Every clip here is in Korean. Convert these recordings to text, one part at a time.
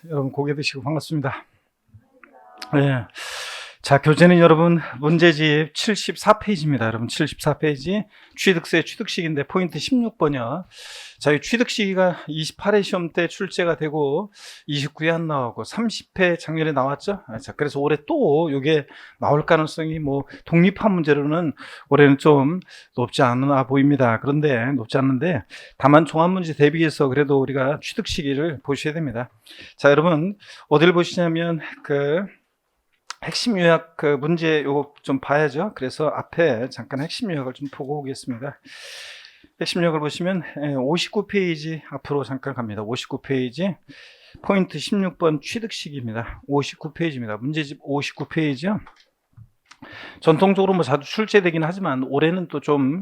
여러분 고개 드시고 반갑습니다. 네. 자, 교재는 여러분 문제집 74페이지입니다. 여러분 74페이지 취득세 취득식인데 포인트 16번이요. 자, 이 취득시기가 28회 시험 때 출제가 되고 29회 안 나오고 30회 작년에 나왔죠. 자, 그래서 올해 또 이게 나올 가능성이 뭐 독립한 문제로는 올해는 좀 높지 않아 보입니다. 그런데 높지 않는데 다만 종합문제 대비해서 그래도 우리가 취득시기를 보셔야 됩니다. 자, 여러분 어딜 보시냐면 핵심 요약 문제 요거 좀 봐야죠. 그래서 앞에 잠깐 핵심 요약을 좀 보고 오겠습니다. 핵심 요약을 보시면 59페이지 앞으로 잠깐 갑니다. 59페이지 포인트 16번 취득식입니다. 59페이지입니다. 문제집 59페이지요. 전통적으로 뭐 자주 출제되긴 하지만 올해는 또 좀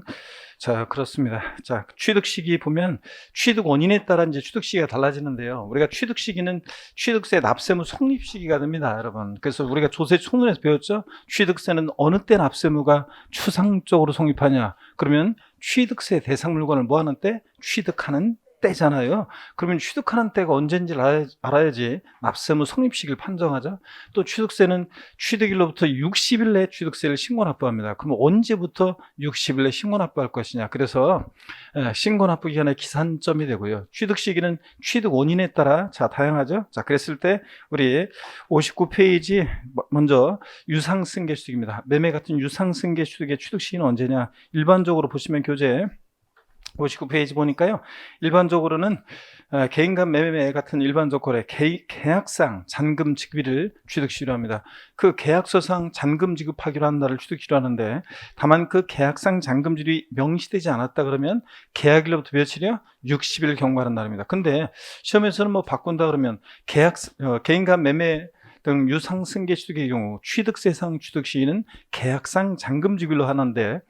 그렇습니다. 자, 취득 시기 보면 취득 원인에 따라 이제 취득 시기가 달라지는데요. 우리가 취득 시기는 취득세 납세무 성립 시기가 됩니다, 여러분. 그래서 우리가 조세 총론에서 배웠죠. 취득세는 어느 때 납세무가 추상적으로 성립하냐? 그러면 취득세 대상 물건을 뭐 하는 때? 취득하는 때잖아요. 그러면 취득하는 때가 언제인지를 알아야지 납세무 성립 시기를 판정하죠. 또 취득세는 취득일로부터 60일 내에 취득세를 신고 납부합니다. 그럼 언제부터 60일 내에 신고 납부할 것이냐. 그래서 신고 납부 기간의 기산점이 되고요. 취득 시기는 취득 원인에 따라 다양하죠. 자, 그랬을 때 우리 59페이지 먼저 유상승계 취득입니다. 매매 같은 유상승계 취득의 취득 시기는 언제냐. 일반적으로 보시면 교재 59페이지 보니까요. 일반적으로는 개인 간 매매 같은 일반적 거래, 계약상 잔금 지급일을 취득시로 합니다. 그 계약서상 잔금 지급하기로 한 날을 취득시로 하는데 다만 그 계약상 잔금질이 명시되지 않았다 그러면 계약일로부터 며칠이요? 60일 경과하는 날입니다. 근데 시험에서는 뭐 바꾼다 그러면 개인 간 매매 등 유상승계 취득의 경우 취득세상 취득 시기는 계약상 잔금 지급일로 하는데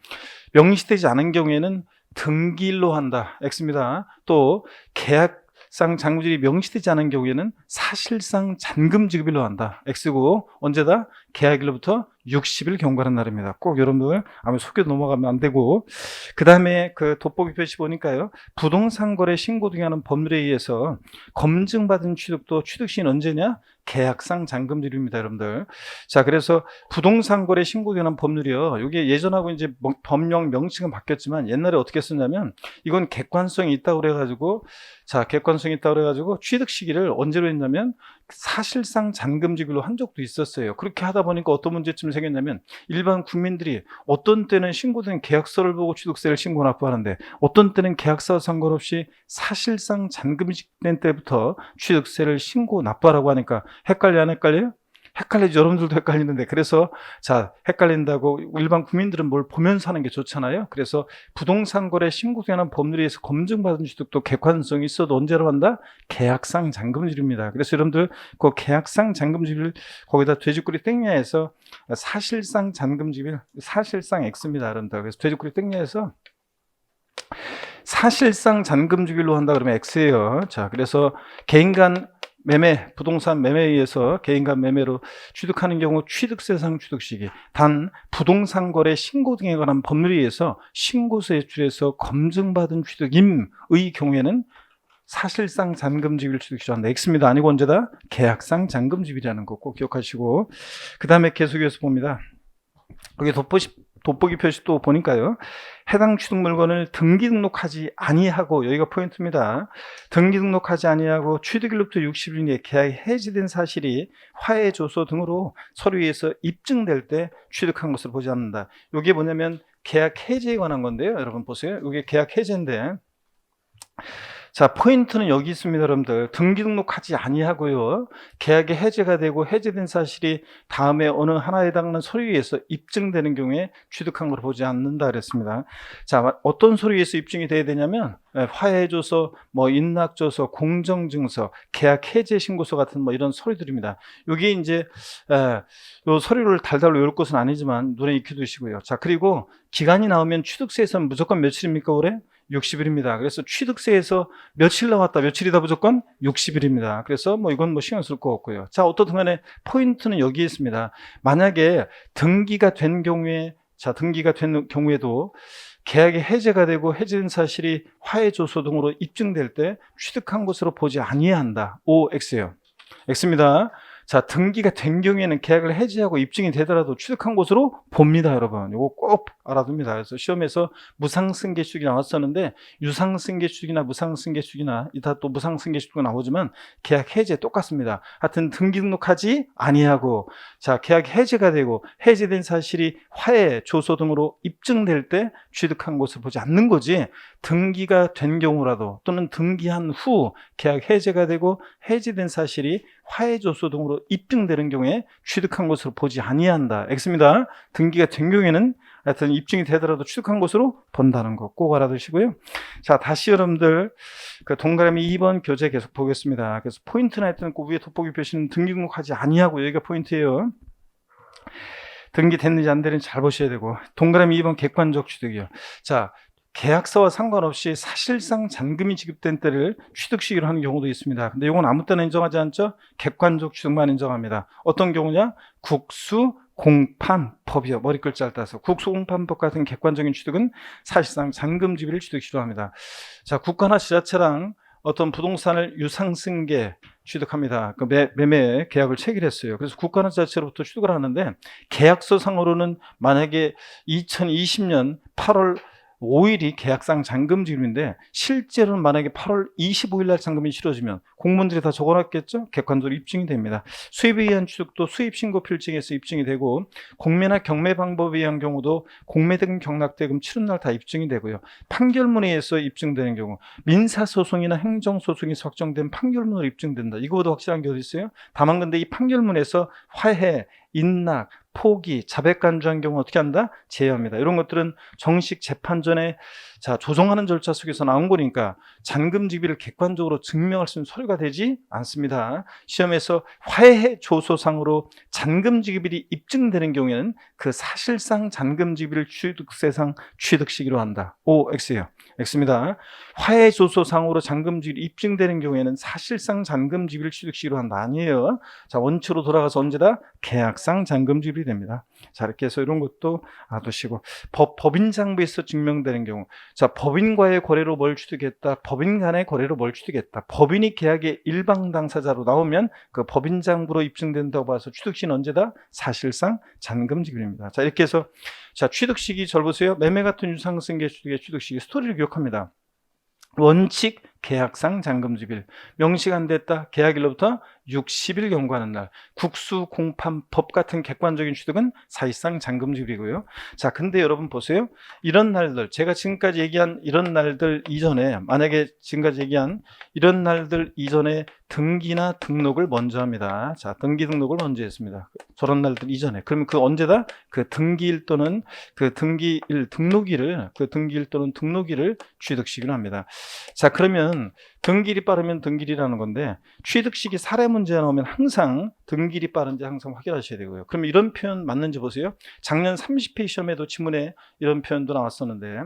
명시되지 않은 경우에는 등기일로 한다. X입니다. 또 계약상 잔금질이 명시되지 않은 경우에는 사실상 잔금 지급일로 한다. X고 언제다? 계약일로부터 60일 경과하는 날입니다. 꼭 여러분들 아무 속여 넘어가면 안 되고 그 다음에 돋보기 표시 보니까요. 부동산 거래 신고 등에 하는 법률에 의해서 검증받은 취득도 취득시는 언제냐? 계약상 잔금질입니다, 여러분들. 자, 그래서 부동산 거래 신고 등에 하는 법률이요. 이게 예전하고 이제 법령 명칭은 바뀌었지만 옛날에 어떻게 썼냐면 이건 객관성이 있다고 그래가지고 객관성이 있다고 그래가지고 취득 시기를 언제로 했냐면 사실상 잔금지급으로 한 적도 있었어요. 그렇게 하다 보니까 어떤 문제점이 생겼냐면 일반 국민들이 어떤 때는 신고된 계약서를 보고 취득세를 신고 납부하는데 어떤 때는 계약서와 상관없이 사실상 잔금지급된 때부터 취득세를 신고 납부하라고 하니까 헷갈려 안 헷갈려요? 헷갈리죠. 여러분들도 헷갈리는데 그래서 헷갈린다고 일반 국민들은 뭘 보면서 하는 게 좋잖아요. 그래서 부동산 거래 신고에 관한 법률에 의해서 검증받은 취득도 객관성이 있어도 언제로 한다? 계약상 잔금질입니다. 그래서 여러분들 그 계약상 잔금질을 거기다 돼지꼬리 땡야에서 사실상 잔금질을 사실상 X입니다, 여러분들. 그래서 돼지꼬리 땡야에서 사실상 잔금주기로 한다 그러면 X예요. 자, 그래서 개인 간 매매, 부동산 매매에 의해서 개인 간 매매로 취득하는 경우 취득세상 취득 시기. 단 부동산 거래 신고 등에 관한 법률에 의해서 신고서 제출해서 검증받은 취득임의 경우에는 사실상 잔금지비를 취득시한다. X입니다. 아니고 언제다? 계약상 잔금지비라는 거 꼭 기억하시고 그 다음에 계속해서 봅니다. 거기 돋보기 표시 또 보니까요. 해당 취득 물건을 등기 등록하지 아니하고 여기가 포인트입니다. 등기 등록하지 아니하고 취득일로부터 60일 이내 계약이 해지된 사실이 화해 조서 등으로 서류에서 입증될 때 취득한 것을 보지 않는다. 이게 뭐냐면 계약 해지에 관한 건데요. 여러분 보세요. 이게 계약 해지인데 자, 포인트는 여기 있습니다, 여러분들. 등기 등록하지 아니하고요. 계약이 해제가 되고 해제된 사실이 다음에 어느 하나에 해당하는 서류에서 입증되는 경우에 취득한 걸 보지 않는다 그랬습니다. 자, 어떤 서류에서 입증이 돼야 되냐면 화해조서, 인락조서, 공정증서, 계약 해제 신고서 같은 이런 서류들입니다. 여기 이제 요 서류를 달달 외울 것은 아니지만 눈에 익혀두시고요. 자, 그리고 기간이 나오면 취득세에서는 무조건 며칠입니까, 올해? 60일입니다. 그래서 취득세에서 며칠 나왔다, 며칠이다 무조건 60일입니다. 그래서 이건 신경 쓸 거 없고요. 자, 어떻든 간에 포인트는 여기에 있습니다. 만약에 등기가 된 경우에도 계약이 해제가 되고 해제된 사실이 화해조서 등으로 입증될 때 취득한 것으로 보지 아니한다. OX예요. X입니다. 자, 등기가 된 경우에는 계약을 해지하고 입증이 되더라도 취득한 곳으로 봅니다, 여러분. 이거 꼭 알아둡니다. 그래서 시험에서 무상승계취득이 나왔었는데 유상승계취득이나 무상승계취득이나 이따 또 무상승계취득이 나오지만 계약 해제 똑같습니다. 하여튼 등기 등록하지 아니하고 자, 계약 해제가 되고 해제된 사실이 화해, 조서 등으로 입증될 때 취득한 곳을 보지 않는 거지, 등기가 된 경우라도 또는 등기한 후 계약 해제가 되고 해제된 사실이 화해조서 등으로 입증되는 경우에 취득한 것으로 보지 아니한다. X입니다. 등기가 된 경우에는 하여튼 입증이 되더라도 취득한 것으로 본다는 거 꼭 알아두시고요. 자, 다시 여러분들 그 동그라미 2번 교재 계속 보겠습니다. 그래서 포인트나 하여튼 그 위에 돋보기 표시는 등기 등록하지 아니하고 여기가 포인트예요. 등기 됐는지 안 됐는지 잘 보셔야 되고, 동그라미 2번 객관적 취득이요. 자, 계약서와 상관없이 사실상 잔금이 지급된 때를 취득시기로 하는 경우도 있습니다. 근데 이건 아무 때나 인정하지 않죠? 객관적 취득만 인정합니다. 어떤 경우냐? 국수, 공판법이요. 머리 글자를 따서 국수, 공판법 같은 객관적인 취득은 사실상 잔금 지급을 취득시로 합니다. 자, 국가나 지자체랑 어떤 부동산을 유상승계 취득합니다. 그 매매 계약을 체결했어요. 그래서 국가나 지자체로부터 취득을 하는데 계약서상으로는 만약에 2020년 8월 5일이 계약상 잔금 지급인데 실제로는 만약에 8월 25일 날 잔금이 치러지면 공무원들이 다 적어놨겠죠? 객관적으로 입증이 됩니다. 수입에 의한 취득도 수입신고 필증에서 입증이 되고 공매나 경매 방법에 의한 경우도 공매대금 경락대금 치른 날 다 입증이 되고요. 판결문에 의해서 입증되는 경우 민사소송이나 행정소송에서 확정된 판결문으로 입증된다. 이거보다 확실한 게 어디 있어요? 다만 근데 이 판결문에서 화해, 인락, 포기, 자백 간주한 경우 어떻게 한다? 제외합니다. 이런 것들은 정식 재판 전에 자 조정하는 절차 속에서 나온 거니까 잔금 지급을 객관적으로 증명할 수 있는 서류가 되지 않습니다. 시험에서 화해 조서상으로 잔금 지급일이 입증되는 경우에는 그 사실상 잔금 지급을 취득세상 취득시기로 한다. O, X예요. X입니다. 화해 조서상으로 잔금 지급이 입증되는 경우에는 사실상 잔금 지급을 취득시기로 한다. 아니에요. 자, 원칙으로 돌아가서 언제다? 계약상 잔금 지급이 됩니다. 자, 이렇게 해서 이런 것도 알아두시고, 법인장부에서 증명되는 경우, 자, 법인과의 거래로 뭘 취득했다, 법인 간의 거래로 뭘 취득했다, 법인이 계약의 일방 당사자로 나오면 그 법인장부로 입증된다고 봐서 취득시는 언제다? 사실상 잔금 지급입니다. 자, 이렇게 해서 자, 취득시기 절 보세요. 매매 같은 유상승계 취득의 취득시기 스토리를 기억합니다. 원칙 계약상 잔금지bil, 명시가 안 됐다, 계약일로부터 60일 경과하는 날, 국수, 공판, 법 같은 객관적인 취득은 사실상 잔금지빌이고요. 자, 근데 여러분 보세요. 이런 날들, 제가 지금까지 얘기한 이런 날들 이전에, 만약에 지금까지 얘기한 이런 날들 이전에 등기나 등록을 먼저 합니다. 자, 등기 등록을 먼저 했습니다. 저런 날들 이전에. 그러면 그 언제다? 그 등기일 또는 그 등기일 또는 등록일을 취득시기로 합니다. 자, 그러면 등기일이 빠르면 등기일이라는 건데 취득시기 사례 문제 나오면 항상 등기일이 빠른지 항상 확인하셔야 되고요. 그럼 이런 표현 맞는지 보세요. 작년 30회 시험에도 지문에 이런 표현도 나왔었는데,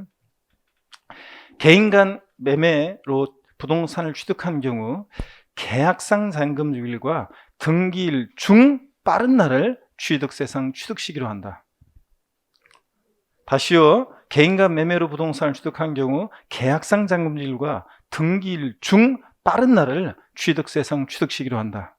개인 간 매매로 부동산을 취득한 경우 계약상 잔금지급일과 등기일 중 빠른 날을 취득세상 취득시기로 한다. 다시요. 개인 간 매매로 부동산을 취득한 경우 계약상 잔금지급일과 등기일 중 빠른 날을 취득세상 취득시기로 한다.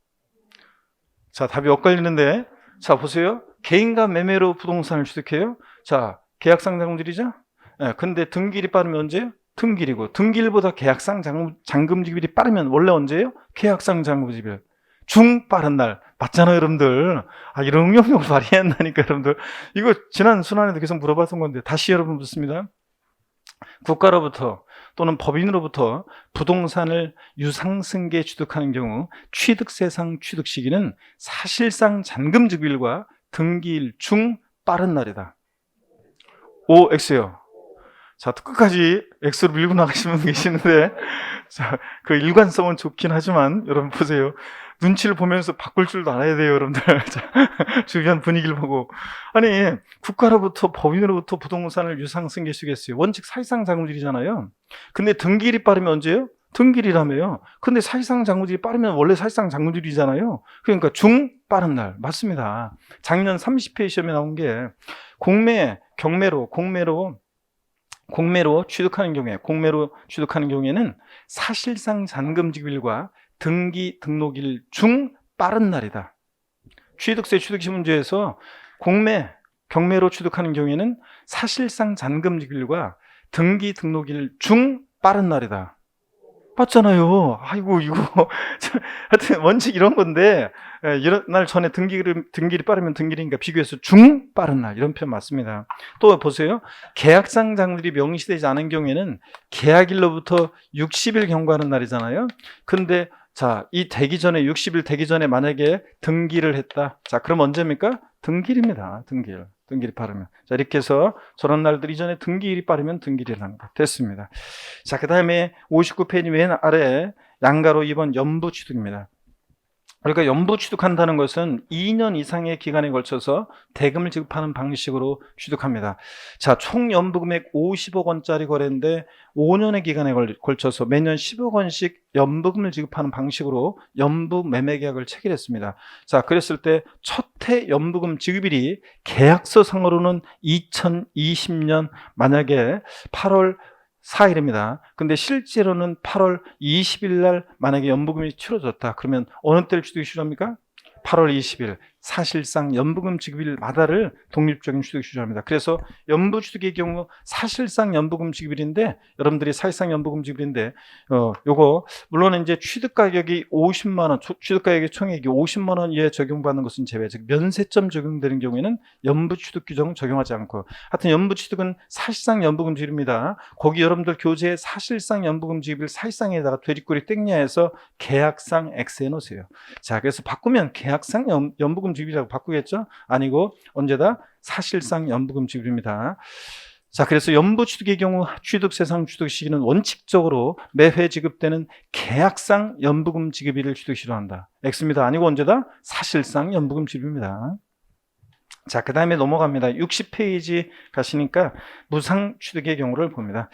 자, 답이 엇갈리는데, 자, 보세요. 개인 간 매매로 부동산을 취득해요. 자, 계약상 잔금지급이죠? 네, 근데 등기일이 빠르면 언제요? 등기일이고, 등기일보다 계약상 잔금지급일이 빠르면 원래 언제예요? 계약상 잔금지급일. 중 빠른 날. 맞잖아요, 여러분들. 아, 이런 응용력을 발휘한다니까, 여러분들. 이거 지난 순환에도 계속 물어봤던 건데, 다시 여러분 묻습니다. 국가로부터 또는 법인으로부터 부동산을 유상승계 취득하는 경우 취득세상 취득시기는 사실상 잔금지급일과 등기일 중 빠른 날이다. O, X요. 자, 끝까지 X로 밀고 나가시는 분 계시는데, 자, 그 일관성은 좋긴 하지만, 여러분 보세요. 눈치를 보면서 바꿀 줄도 알아야 돼요, 여러분들. 자, 주변 분위기를 보고. 아니, 국가로부터, 법인으로부터 부동산을 유상승계 시켰어요. 원칙 사실상 잔금지급이잖아요. 근데 등기일이 빠르면 언제예요? 등기일이라며요. 근데 사실상 잔금지급이 빠르면 원래 사실상 잔금지급이잖아요. 그러니까 중 빠른 날. 맞습니다. 작년 30회 시험에 나온 게 공매, 경매로 취득하는 경우에는 사실상 잔금지급일과 등기 등록일 중 빠른 날이다. 취득세 취득시 문제에서 공매, 경매로 취득하는 경우에는 사실상 잔금일과 등기 등록일 중 빠른 날이다. 맞잖아요. 아이고 이거 하여튼 원칙 이런 건데, 이런 날 전에 등기일이 빠르면 등기일인가 비교해서 중 빠른 날 이런 표현 맞습니다. 또 보세요. 계약상 장들이 명시되지 않은 경우에는 계약일로부터 60일 경과하는 날이잖아요. 근데 자, 이 되기 전에 60일 되기 전에 만약에 등기를 했다. 자, 그럼 언제입니까? 등기일입니다. 등기일이 빠르면. 자, 이렇게 해서 저런 날들 이전에 등기일이 빠르면 등기일이라는 거 됐습니다. 자, 그 다음에 59페이지 맨 아래 양가로 2번 연부 취득입니다. 그러니까 연부 취득한다는 것은 2년 이상의 기간에 걸쳐서 대금을 지급하는 방식으로 취득합니다. 자, 총 연부 금액 50억 원짜리 거래인데 5년의 기간에 걸쳐서 매년 10억 원씩 연부금을 지급하는 방식으로 연부 매매 계약을 체결했습니다. 자, 그랬을 때 첫 해 연부금 지급일이 계약서상으로는 2020년 만약에 8월 4일입니다. 근데 실제로는 8월 20일 날 만약에 연부금이 치러졌다. 그러면 어느 때를 취득이 필요합니까? 8월 20일. 사실상 연부금 지급일마다를 독립적인 취득이 필요합니다. 그래서 연부 취득의 경우 사실상 연부금 지급일인데, 여러분들이 사실상 연부금 지급일인데, 요거 물론 이제 취득 가격이 50만 원, 취득 가격의 총액이 50만 원 이하에 적용받는 것은 제외, 즉 면세점 적용되는 경우에는 연부 취득 규정 적용하지 않고, 하여튼 연부 취득은 사실상 연부금 지급입니다. 거기 여러분들 교재에 사실상 연부금 지급일 사실상에다가 되리꼬리 땡냐해서 계약상 X 해 놓으세요. 자, 그래서 바꾸면 계약상 연부금 지급이라고 바꾸겠죠? 아니고 언제다? 사실상 연부금 지급입니다. 자, 그래서 연부 취득의 경우 취득세상 취득 시기는 원칙적으로 매회 지급되는 계약상 연부금 지급일을 취득시로 한다. X입니다. 아니고 언제다? 사실상 연부금 지급입니다. 자, 그 다음에 넘어갑니다. 60페이지 가시니까 무상 취득의 경우를 봅니다.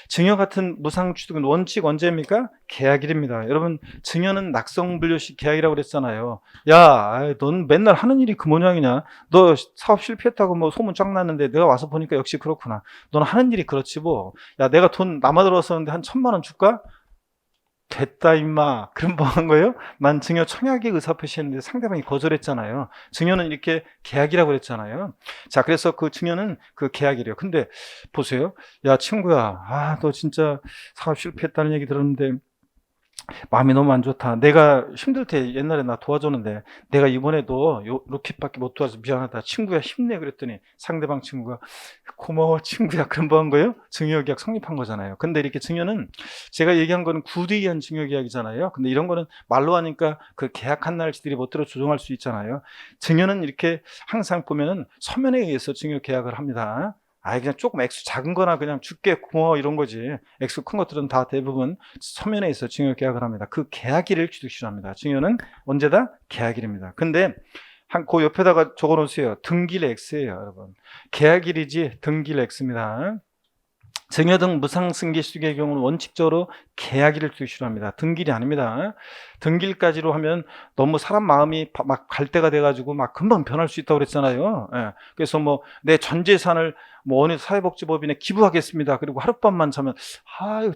증여 같은 무상 취득은 원칙 언제입니까? 계약일입니다. 여러분, 증여는 낙성분료식 계약이라고 그랬잖아요. 야, 넌 맨날 하는 일이 그 모양이냐? 너 사업 실패했다고 뭐 소문 쫙 났는데 내가 와서 보니까 역시 그렇구나. 너는 하는 일이 그렇지 뭐. 야, 내가 돈 남아 들었었는데 한 1,000만 원 줄까? 됐다 임마. 그럼 뭐 한 거예요? 난 증여 청약에 의사표시했는데 상대방이 거절했잖아요. 증여는 이렇게 계약이라고 그랬잖아요. 자, 그래서 그 증여는 그 계약이래요. 근데 보세요. 야, 친구야, 너 진짜 사업 실패했다는 얘기 들었는데 마음이 너무 안 좋다. 내가 힘들 때 옛날에 나 도와줬는데 내가 이번에도 이렇게밖에 못 도와서 미안하다. 친구야 힘내. 그랬더니 상대방 친구가 고마워 친구야. 그럼 뭐 한 거예요? 증여계약 성립한 거잖아요. 근데 이렇게 증여는 제가 얘기한 거는 구두의한 증여계약이잖아요. 근데 이런 거는 말로 하니까 그 계약한 날 지들이 멋대로 조정할 수 있잖아요. 증여는 이렇게 항상 보면은 서면에 의해서 증여계약을 합니다. 그냥 조금 액수 작은 거나 그냥 줄게 고마워 이런 거지. 액수 큰 것들은 다 대부분 서면에 있어 증여 계약을 합니다. 그 계약일을 취득시로 합니다. 증여는 언제다? 계약일입니다. 근데 그 옆에다가 적어 놓으세요. 등기일 X예요, 여러분. 계약일이지 등기일 X입니다. 증여 등 무상승계 취득의 경우는 원칙적으로 계약일을 취득시로 합니다. 등기일이 아닙니다. 등기일까지로 하면 너무 사람 마음이 막 갈 때가 돼가지고 막 금방 변할 수 있다고 그랬잖아요. 예. 그래서 뭐 내 전 재산을 뭐 어느 사회복지법인에 기부하겠습니다. 그리고 하룻밤만 자면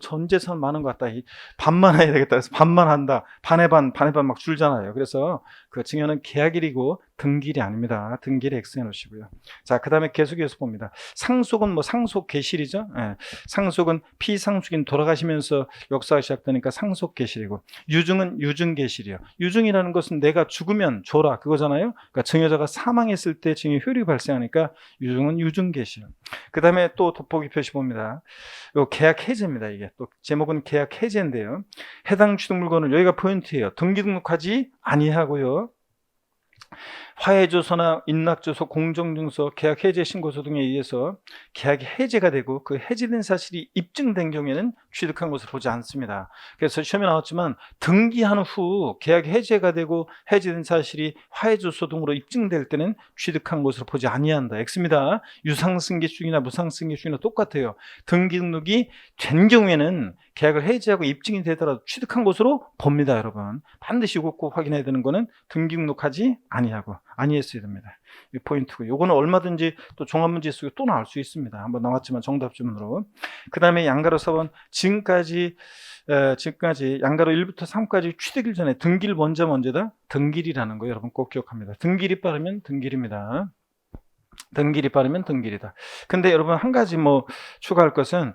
전 재산 많은 것 같다. 반만 해야 되겠다. 그래서 반만 한다. 반에 반 막 줄잖아요. 그래서 그 증여는 계약일이고 등기일이 아닙니다. 등기일에 X해 놓으시고요. 자, 그 다음에 계속해서 봅니다. 상속은 뭐 상속 계실이죠. 예. 상속은 피상속인 돌아가시면서 역사가 시작되니까 상속 계실이고, 유증은 유증 계실이에요. 유증이라는 것은 내가 죽으면 줘라 그거잖아요. 그러니까 증여자가 사망했을 때 증여 효력이 발생하니까 유증은 유증 계실. 그 다음에 또 돋보기 표시 봅니다. 요 계약 해제입니다. 이게 또 제목은 계약 해제인데요. 해당 취득 물건을, 여기가 포인트예요. 등기 등록하지 아니하고요. 화해조서나 인락조서, 공정증서, 계약 해제 신고서 등에 의해서 계약이 해제가 되고 그 해제된 사실이 입증된 경우에는 취득한 것으로 보지 않습니다. 그래서 시험에 나왔지만 등기한 후 계약이 해제가 되고 해제된 사실이 화해조서 등으로 입증될 때는 취득한 것으로 보지 아니한다. X입니다. 유상승계축이나 무상승계축이나 똑같아요. 등기 등록이 된 경우에는 계약을 해제하고 입증이 되더라도 취득한 것으로 봅니다. 여러분 반드시 꼭 확인해야 되는 거는 등기 등록하지 아니하고 아니했어야 됩니다. 이 포인트고, 요거는 얼마든지 또 종합문제 속에 또 나올 수 있습니다. 한번 나왔지만 정답 주문으로. 그 다음에 양가로 4번, 지금까지 지금까지 양가로 1부터 3까지 취득일 전에 등기를 먼저다? 등기리라는 거 여러분 꼭 기억합니다. 등기리 빠르면 등기리입니다. 등기리 빠르면 등기리다. 근데 여러분 한 가지 추가할 것은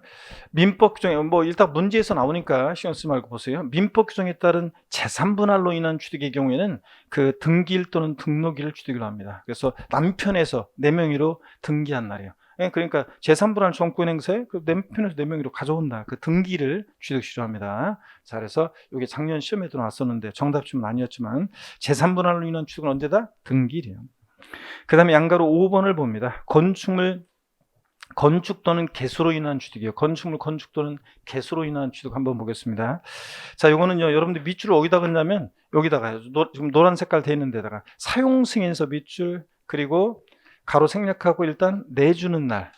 민법 규정에 일단 문제에서 나오니까 신경 쓰지 말고 보세요. 민법 규정에 따른 재산 분할로 인한 취득의 경우에는 그 등기일 또는 등록일을 취득을 합니다. 그래서 남편에서 내 명의로 등기한 날이에요. 그러니까 재산 분할 정권 행사에 그 남편에서 내 명의로 가져온다. 그 등기를 취득시로 합니다. 자, 그래서 이게 작년 시험에도 나왔었는데 정답쯤은 아니었지만 재산 분할로 인한 취득은 언제다? 등기일이에요. 그 다음에 양가로 5번을 봅니다. 건축 또는 개수로 인한 취득이에요. 건축 또는 개수로 인한 취득 한번 보겠습니다. 자, 요거는요, 여러분들 밑줄을 어디다 긋냐면 여기다가 지금 노란 색깔 돼 있는 데다가 사용 승인서 밑줄, 그리고 가로 생략하고 일단 내주는 날.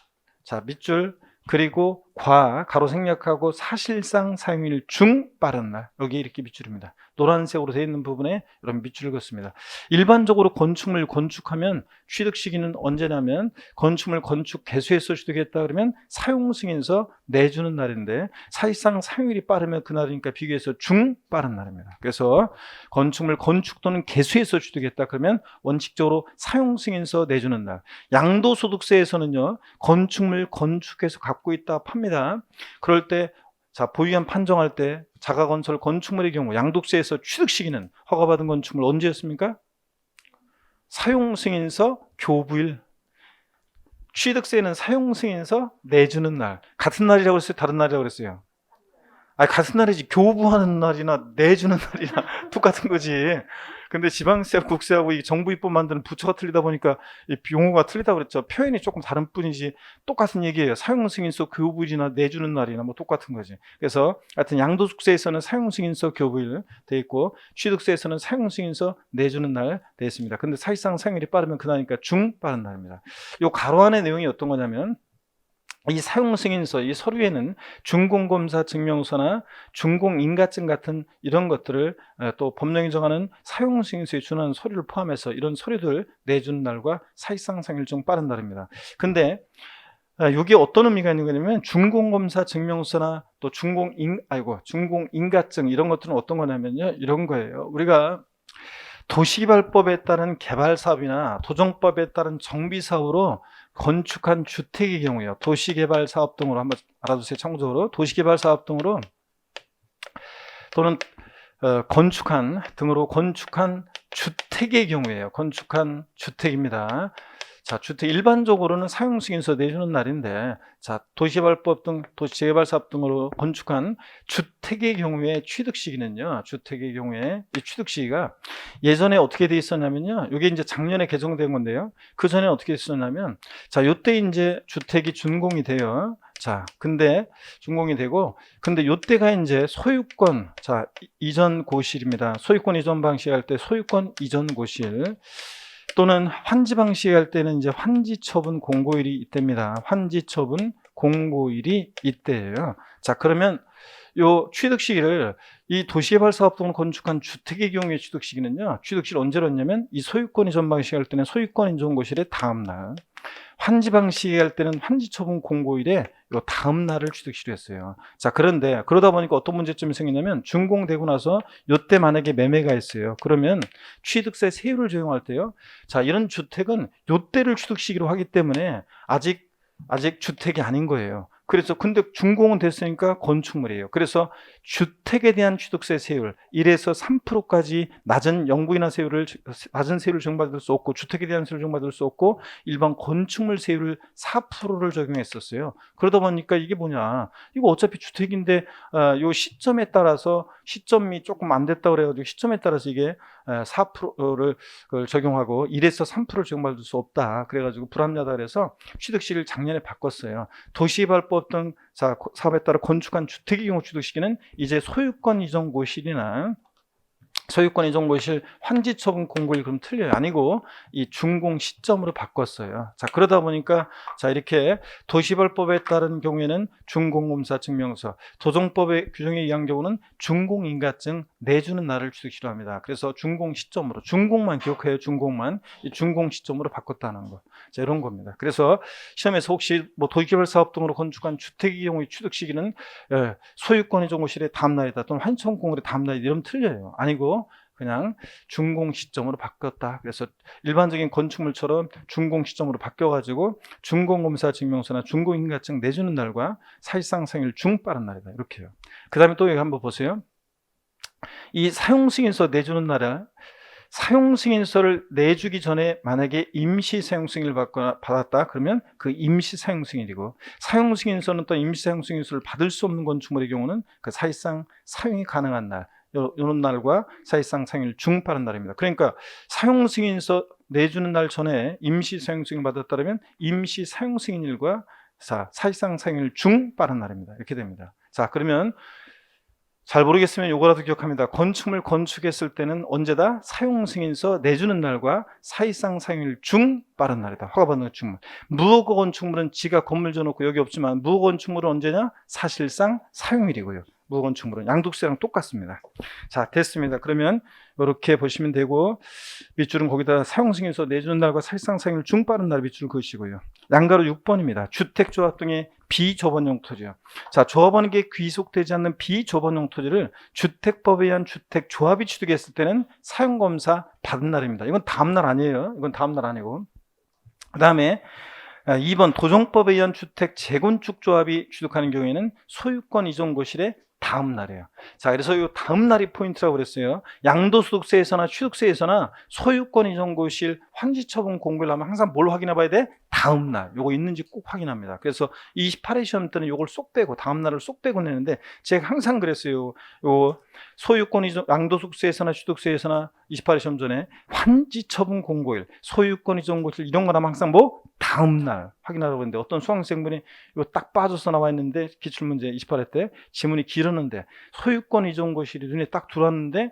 자, 밑줄, 그리고 가로 생략하고 사실상 사용일 중 빠른 날. 여기 이렇게 밑줄입니다. 노란색으로 되어 있는 부분에 이런 밑줄을 긋습니다. 일반적으로 건축물 건축하면 취득 시기는 언제냐면 건축물 건축 개수에서 취득했다 그러면 사용 승인서 내주는 날인데 사실상 사용일이 빠르면 그날이니까 비교해서 중 빠른 날입니다. 그래서 건축물 건축 또는 개수에서 취득했다 그러면 원칙적으로 사용 승인서 내주는 날. 양도소득세에서는요, 건축물 건축해서 갖고 있다 팝니다. 그럴 때 보유한 판정할 때 자가건설 건축물의 경우 양도세에서 취득 시기는 허가받은 건축물 언제였습니까? 사용승인서 교부일. 취득세는 사용승인서 내주는 날. 같은 날이라고 그랬어요? 다른 날이라고 그랬어요? 같은 날이지. 교부하는 날이나 내주는 날이나 똑같은 거지. 근데 지방세하고 국세하고 이 정부 입법 만드는 부처가 틀리다 보니까 이 용어가 틀리다 그랬죠. 표현이 조금 다른 뿐이지 똑같은 얘기예요. 사용승인서 교부일이나 내주는 날이나 똑같은 거지. 그래서 하여튼 양도소득세에서는 사용승인서 교부일 돼 있고 취득세에서는 사용승인서 내주는 날 돼 있습니다. 근데 사실상 사용일이 빠르면 그날이니까 중 빠른 날입니다. 요 가로 안의 내용이 어떤 거냐면 이 사용승인서, 이 서류에는 준공검사 증명서나 준공인가증 같은 이런 것들을 또 법령이 정하는 사용승인서에 준하는 서류를 포함해서 이런 서류들 내주는 날과 사실상 사용일 중 빠른 날입니다. 근데 이게 어떤 의미가 있는 거냐면 준공검사 증명서나 또 준공인가증 이런 것들은 어떤 거냐면요, 이런 거예요. 우리가 도시개발법에 따른 개발사업이나 도정법에 따른 정비사업으로 건축한 주택의 경우에요. 도시개발사업 등으로 한번 알아두세요. 참고적으로 도시개발사업 등으로 또는 건축한 주택의 경우에요. 건축한 주택입니다. 자, 주택 일반적으로는 사용승인서 내주는 날인데, 자, 도시개발법 등 도시개발사업 등으로 건축한 주택의 경우에 취득 시기는요. 주택의 경우에 이 취득 시기가 예전에 어떻게 돼 있었냐면요. 이게 이제 작년에 개정된 건데요. 그 전에 어떻게 했었냐면, 자, 요때 이제 주택이 준공이 돼요. 자, 근데 준공이 되고, 근데 요때가 이제 소유권, 자, 이전 고실입니다. 소유권 이전 방식할 때 소유권 이전 고실. 또는 환지 방식에 할 때는 이제 환지 처분 공고일이 이때입니다. 환지 처분 공고일이 이때예요. 자, 그러면 요 취득 시기를 이 도시개발 사업 등을 건축한 주택의 경우에 취득 시기는요. 취득 시를 언제로 했냐면 이 소유권 이전 방식에 할 때는 소유권 인정 고실의 다음 날. 환지 방식에 할 때는 환지 처분 공고일에 요 다음 날을 취득시로 했어요. 자, 그런데 그러다 보니까 어떤 문제점이 생기냐면 준공되고 나서 요때 만약에 매매가 있어요. 그러면 취득세 세율을 적용할 때요. 자, 이런 주택은 요때를 취득 시기로 하기 때문에 아직 주택이 아닌 거예요. 그래서 근데 준공은 됐으니까 건축물이에요. 그래서 주택에 대한 취득세 세율 1에서 3%까지 낮은 영부인화 세율을 낮은 세율을 적용받을 수 없고 주택에 대한 세율을 적용받을 수 없고 일반 건축물 세율을 4%를 적용했었어요. 그러다 보니까 이게 뭐냐? 이거 어차피 주택인데 요 시점에 따라서 시점이 조금 안 됐다 그래가지고 시점에 따라서 이게 4%를 적용하고 1에서 3%를 적용받을 수 없다. 그래가지고 불합리하다 그래서 취득 시기를 작년에 바꿨어요. 도시개발법 등 사업에 따라 건축한 주택의 경우 취득 시기는 이제 소유권 이전 고실이나 소유권 이전고실 환지처분 공고일 그럼 틀려요. 아니고 이 준공 시점으로 바꿨어요. 자, 그러다 보니까 자, 이렇게 도시벌법에 따른 경우에는 준공검사 증명서, 도정법의 규정에 의한 경우는 준공인가증 내주는 날을 취득시로 합니다. 그래서 준공 시점으로, 준공만 기억해요. 준공만. 이 준공 시점으로 바꿨다는 거. 자, 이런 겁니다. 그래서 시험에서 혹시 뭐 도시개발사업 등으로 건축한 주택의 경우의 취득 시기는 소유권 이전고실의 다음 날이다 또는 환청 공고의 다음 날이다 이러면 틀려요. 아니고 그냥 준공 시점으로 바꿨다. 그래서 일반적인 건축물처럼 준공 시점으로 바뀌어가지고 준공검사 증명서나 준공인가증 내주는 날과 사실상 상일 중 빠른 날이다. 이렇게요. 그 다음에 또 여기 한번 보세요. 이 사용승인서 내주는 날에 사용승인서를 내주기 전에 만약에 임시 사용승인을 받았다 그러면 그 임시 사용승인이고, 사용승인서는 또 임시 사용승인서를 받을 수 없는 건축물의 경우는 그 사실상 사용이 가능한 날, 이런 날과 사실상 사용일 중 빠른 날입니다. 그러니까 사용승인서 내주는 날 전에 임시 사용승인을 받았다면 임시 사용승인일과 사실상 사용일 중 빠른 날입니다. 이렇게 됩니다. 자, 그러면 잘 모르겠으면 요거라도 기억합니다. 건축물 건축했을 때는 언제다? 사용승인서 내주는 날과 사실상 사용일 중 빠른 날이다. 허가받는 건축물. 무허가 건축물은 지가 건물 줘놓고 여기 없지만 무허가 건축물은 언제냐? 사실상 사용일이고요. 무허가 건축물은 양도세랑 똑같습니다. 자, 됐습니다. 그러면 이렇게 보시면 되고, 밑줄은 거기다 사용승인서 내주는 날과 사실상 사용일 중 빠른 날 밑줄 그으시고요. 양가로 6번입니다. 주택조합 등의 비조번용 토지요. 자, 조합원에게 귀속되지 않는 비조번용 토지를 주택법에 의한 주택조합이 취득했을 때는 사용검사 받은 날입니다. 이건 다음 날 아니에요. 이건 다음 날 아니고. 그 다음에 2번 도정법에 의한 주택 재건축 조합이 취득하는 경우에는 소유권 이전고실의 다음 날이에요. 자, 그래서 이 다음 날이 포인트라고 그랬어요. 양도소득세에서나 취득세에서나 소유권 이전고실 환지처분 공고를 하면 항상 뭘 확인해 봐야 돼? 다음 날. 요거 있는지 꼭 확인합니다. 그래서 28회 시험 때는 요걸 쏙 빼고 다음 날을 쏙 빼고 내는데, 제가 항상 그랬어요. 요 소유권 이전 양도소득세에서나 취득세에서나 28회 시험 전에 환지처분 공고일, 소유권 이전고실 이런 거라면 항상 뭐 다음 날 확인하라고 했는데, 어떤 수강생분이 이거 딱 빠져서 나와 있는데 기출문제 28회 때 지문이 길었는데 소유권 이전고실이 눈에 딱 들어왔는데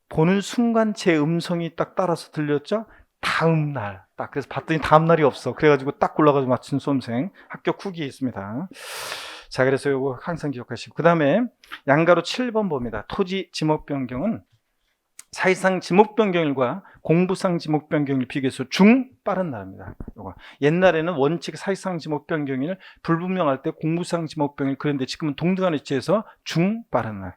보는 순간 제 음성이 딱 따라서 들렸죠? 다음 날. 딱 그래서 봤더니 다음 날이 없어. 그래가지고 딱 골라가지고 맞춘 수험생 합격 후기에 있습니다. 자, 그래서 이거 항상 기억하시고, 그 다음에 양가로 7번 봅니다. 토지 지목 변경은 사실상 지목 변경일과 공부상 지목 변경일 비교해서 중 빠른 날입니다. 요거. 옛날에는 원칙 사실상 지목 변경일, 불분명할 때 공부상 지목 변경일, 그런데 지금은 동등한 위치에서 중 빠른 날.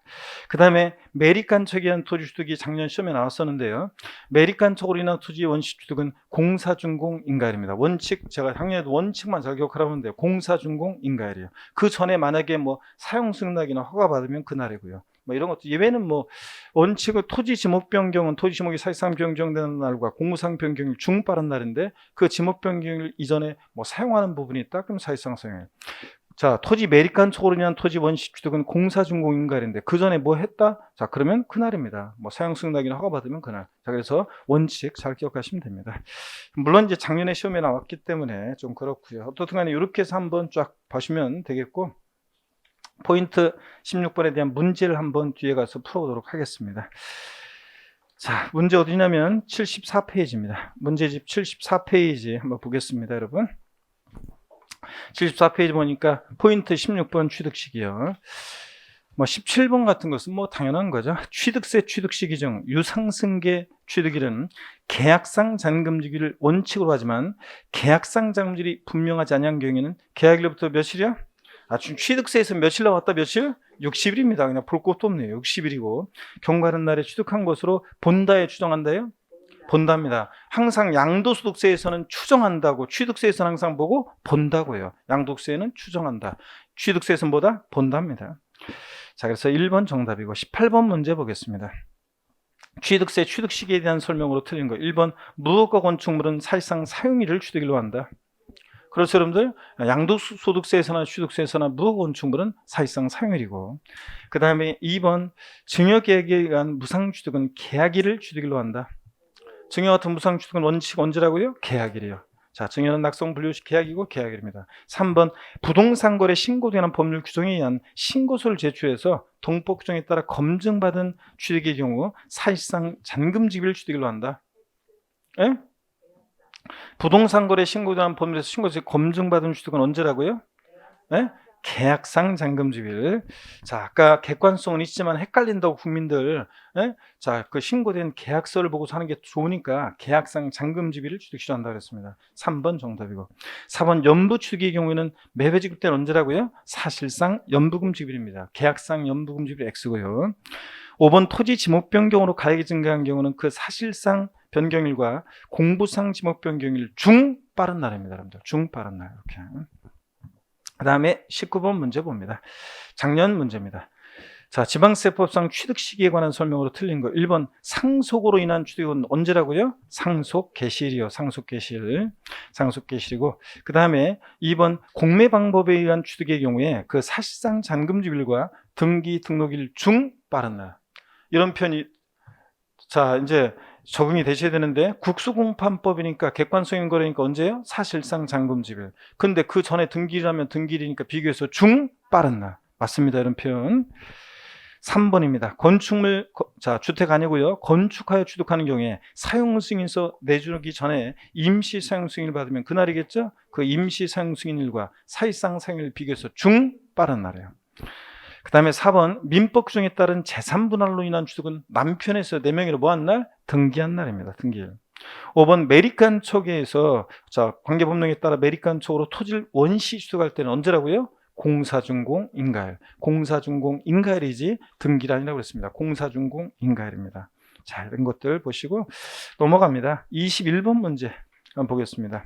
그 다음에 매립간척에 의한 토지 취득이 작년 시험에 나왔었는데요. 매립간척으로 인한 토지 원시 취득은 공사준공 인가일입니다. 원칙, 제가 작년에도 원칙만 잘 기억하라고 하는데 공사준공 인가일이에요. 그 전에 만약에 뭐 사용승낙이나 허가받으면 그날이고요. 뭐 이런 것도 예외는 뭐 원칙은 토지 지목 변경은 토지 지목이 사실상 변경되는 날과 공무상 변경일 중 빠른 날인데, 그 지목 변경일 이전에 뭐 사용하는 부분이 있다 그럼 사실상 사용해요. 자, 토지 매립간척으로 인한 토지 원시 취득은 공사준공인가인데 그 전에 뭐 했다? 자, 그러면 그날입니다. 뭐 사용승낙이나 허가받으면 그날. 자, 그래서 원칙 잘 기억하시면 됩니다. 물론 이제 작년에 시험에 나왔기 때문에 좀 그렇고요. 어떻든 간에 이렇게 해서 한번 쫙 보시면 되겠고, 포인트 16번에 대한 문제를 한번 뒤에 가서 풀어보도록 하겠습니다. 자, 문제 어디냐면 74페이지입니다. 문제집 74페이지 한번 보겠습니다, 여러분. 74페이지 보니까 포인트 16번 취득식이요. 뭐 17번 같은 것은 뭐 당연한 거죠. 취득세 취득시기 중 유상승계 취득일은 계약상 잔금지기를 원칙으로 하지만 계약상 잔금질이 분명하지 않은 경우에는 계약일로부터 며칠이야? 지금 취득세에서 며칠 나왔다? 며칠? 60일입니다. 그냥 볼 것도 없네요. 60일이고 경과하는 날에 취득한 것으로 본다에 추정한다요? 본답니다. 항상 양도소득세에서는 추정한다고, 취득세에서는 항상 보고 본다고요. 양도세에는 추정한다. 취득세에서는 뭐다? 본답니다. 자, 그래서 1번 정답이고 18번 문제 보겠습니다. 취득세 취득 시기에 대한 설명으로 틀린 거. 1번 무허가 건축물은 사실상 사용일을 취득일로 한다. 그렇죠, 여러분들? 양도소득세에서나 취득세에서나 무허가 건축물은 사실상 사용일이고, 그 다음에 2번 증여계약에 의한 무상취득은 계약일을 취득일로 한다. 증여 같은 무상취득은 원칙 언제라고요? 계약일이에요. 자, 증여는 낙성 분류식 계약이고 계약일입니다. 3번 부동산 거래 신고에 관한 법률 규정에 의한 신고서를 제출해서 동법 규정에 따라 검증받은 취득의 경우 사실상 잔금 지급을 취득일로 한다. 예? 부동산 거래 신고에 관한 법률에서 신고서 검증받은 취득은 언제라고요? 예? 계약상 잔금지bil. 자, 아까 객관성은 있지만 헷갈린다고 국민들. 예? 자, 그 신고된 계약서를 보고서 하는 게 좋으니까 계약상 잔금지비를 취득시로 한다 그랬습니다. 3번 정답이고. 4번 연부 취득의 경우에는 매매 지급 때는 언제라고요? 사실상 연부금 지급입니다. 계약상 연부금 지급이 X고요. 5번 토지 지목 변경으로 가액이 증가한 경우는 그 사실상 변경일과 공부상 지목 변경일 중 빠른 날입니다. 여러분들. 중 빠른 날. 이렇게. 그 다음에 19번 문제 봅니다. 작년 문제입니다. 자, 지방세법상 취득 시기에 관한 설명으로 틀린 거. 1번 상속으로 인한 취득은 언제라고요? 상속 개시일이요. 상속 개시일. 상속 개시일이고, 그 다음에 2번 공매 방법에 의한 취득의 경우에 그 사실상 잔금지일과 등기 등록일 중 빠른 날. 이런 편이, 자, 이제 적응이 되셔야 되는데, 국수공판법이니까 객관성 있는 거라니까 언제예요? 사실상 잔금지일. 근데 그 전에 등기라면 등기일이니까 비교해서 중 빠른 날. 맞습니다. 이런 표현. 3번입니다. 건축물, 자, 주택 아니고요. 건축하여 취득하는 경우에 사용승인서 내주기 전에 임시 사용승인을 받으면 그날이겠죠? 그 임시 사용승인일과 사실상 사용일 비교해서 중 빠른 날이에요. 그 다음에 4번 민법 규정에 따른 재산분할로 인한 취득은 남편에서 4명이로 뭐한 날? 등기한 날입니다. 등기일. 5번 매립간 척에서, 자, 관계법령에 따라 매립간 척으로 토지를 원시 취득할 때는 언제라고요? 공사준공 인가일. 공사준공 인가일이지 등기일 아니라고 그랬습니다. 공사준공 인가일입니다. 자, 이런 것들 보시고 넘어갑니다. 21번 문제 한번 보겠습니다.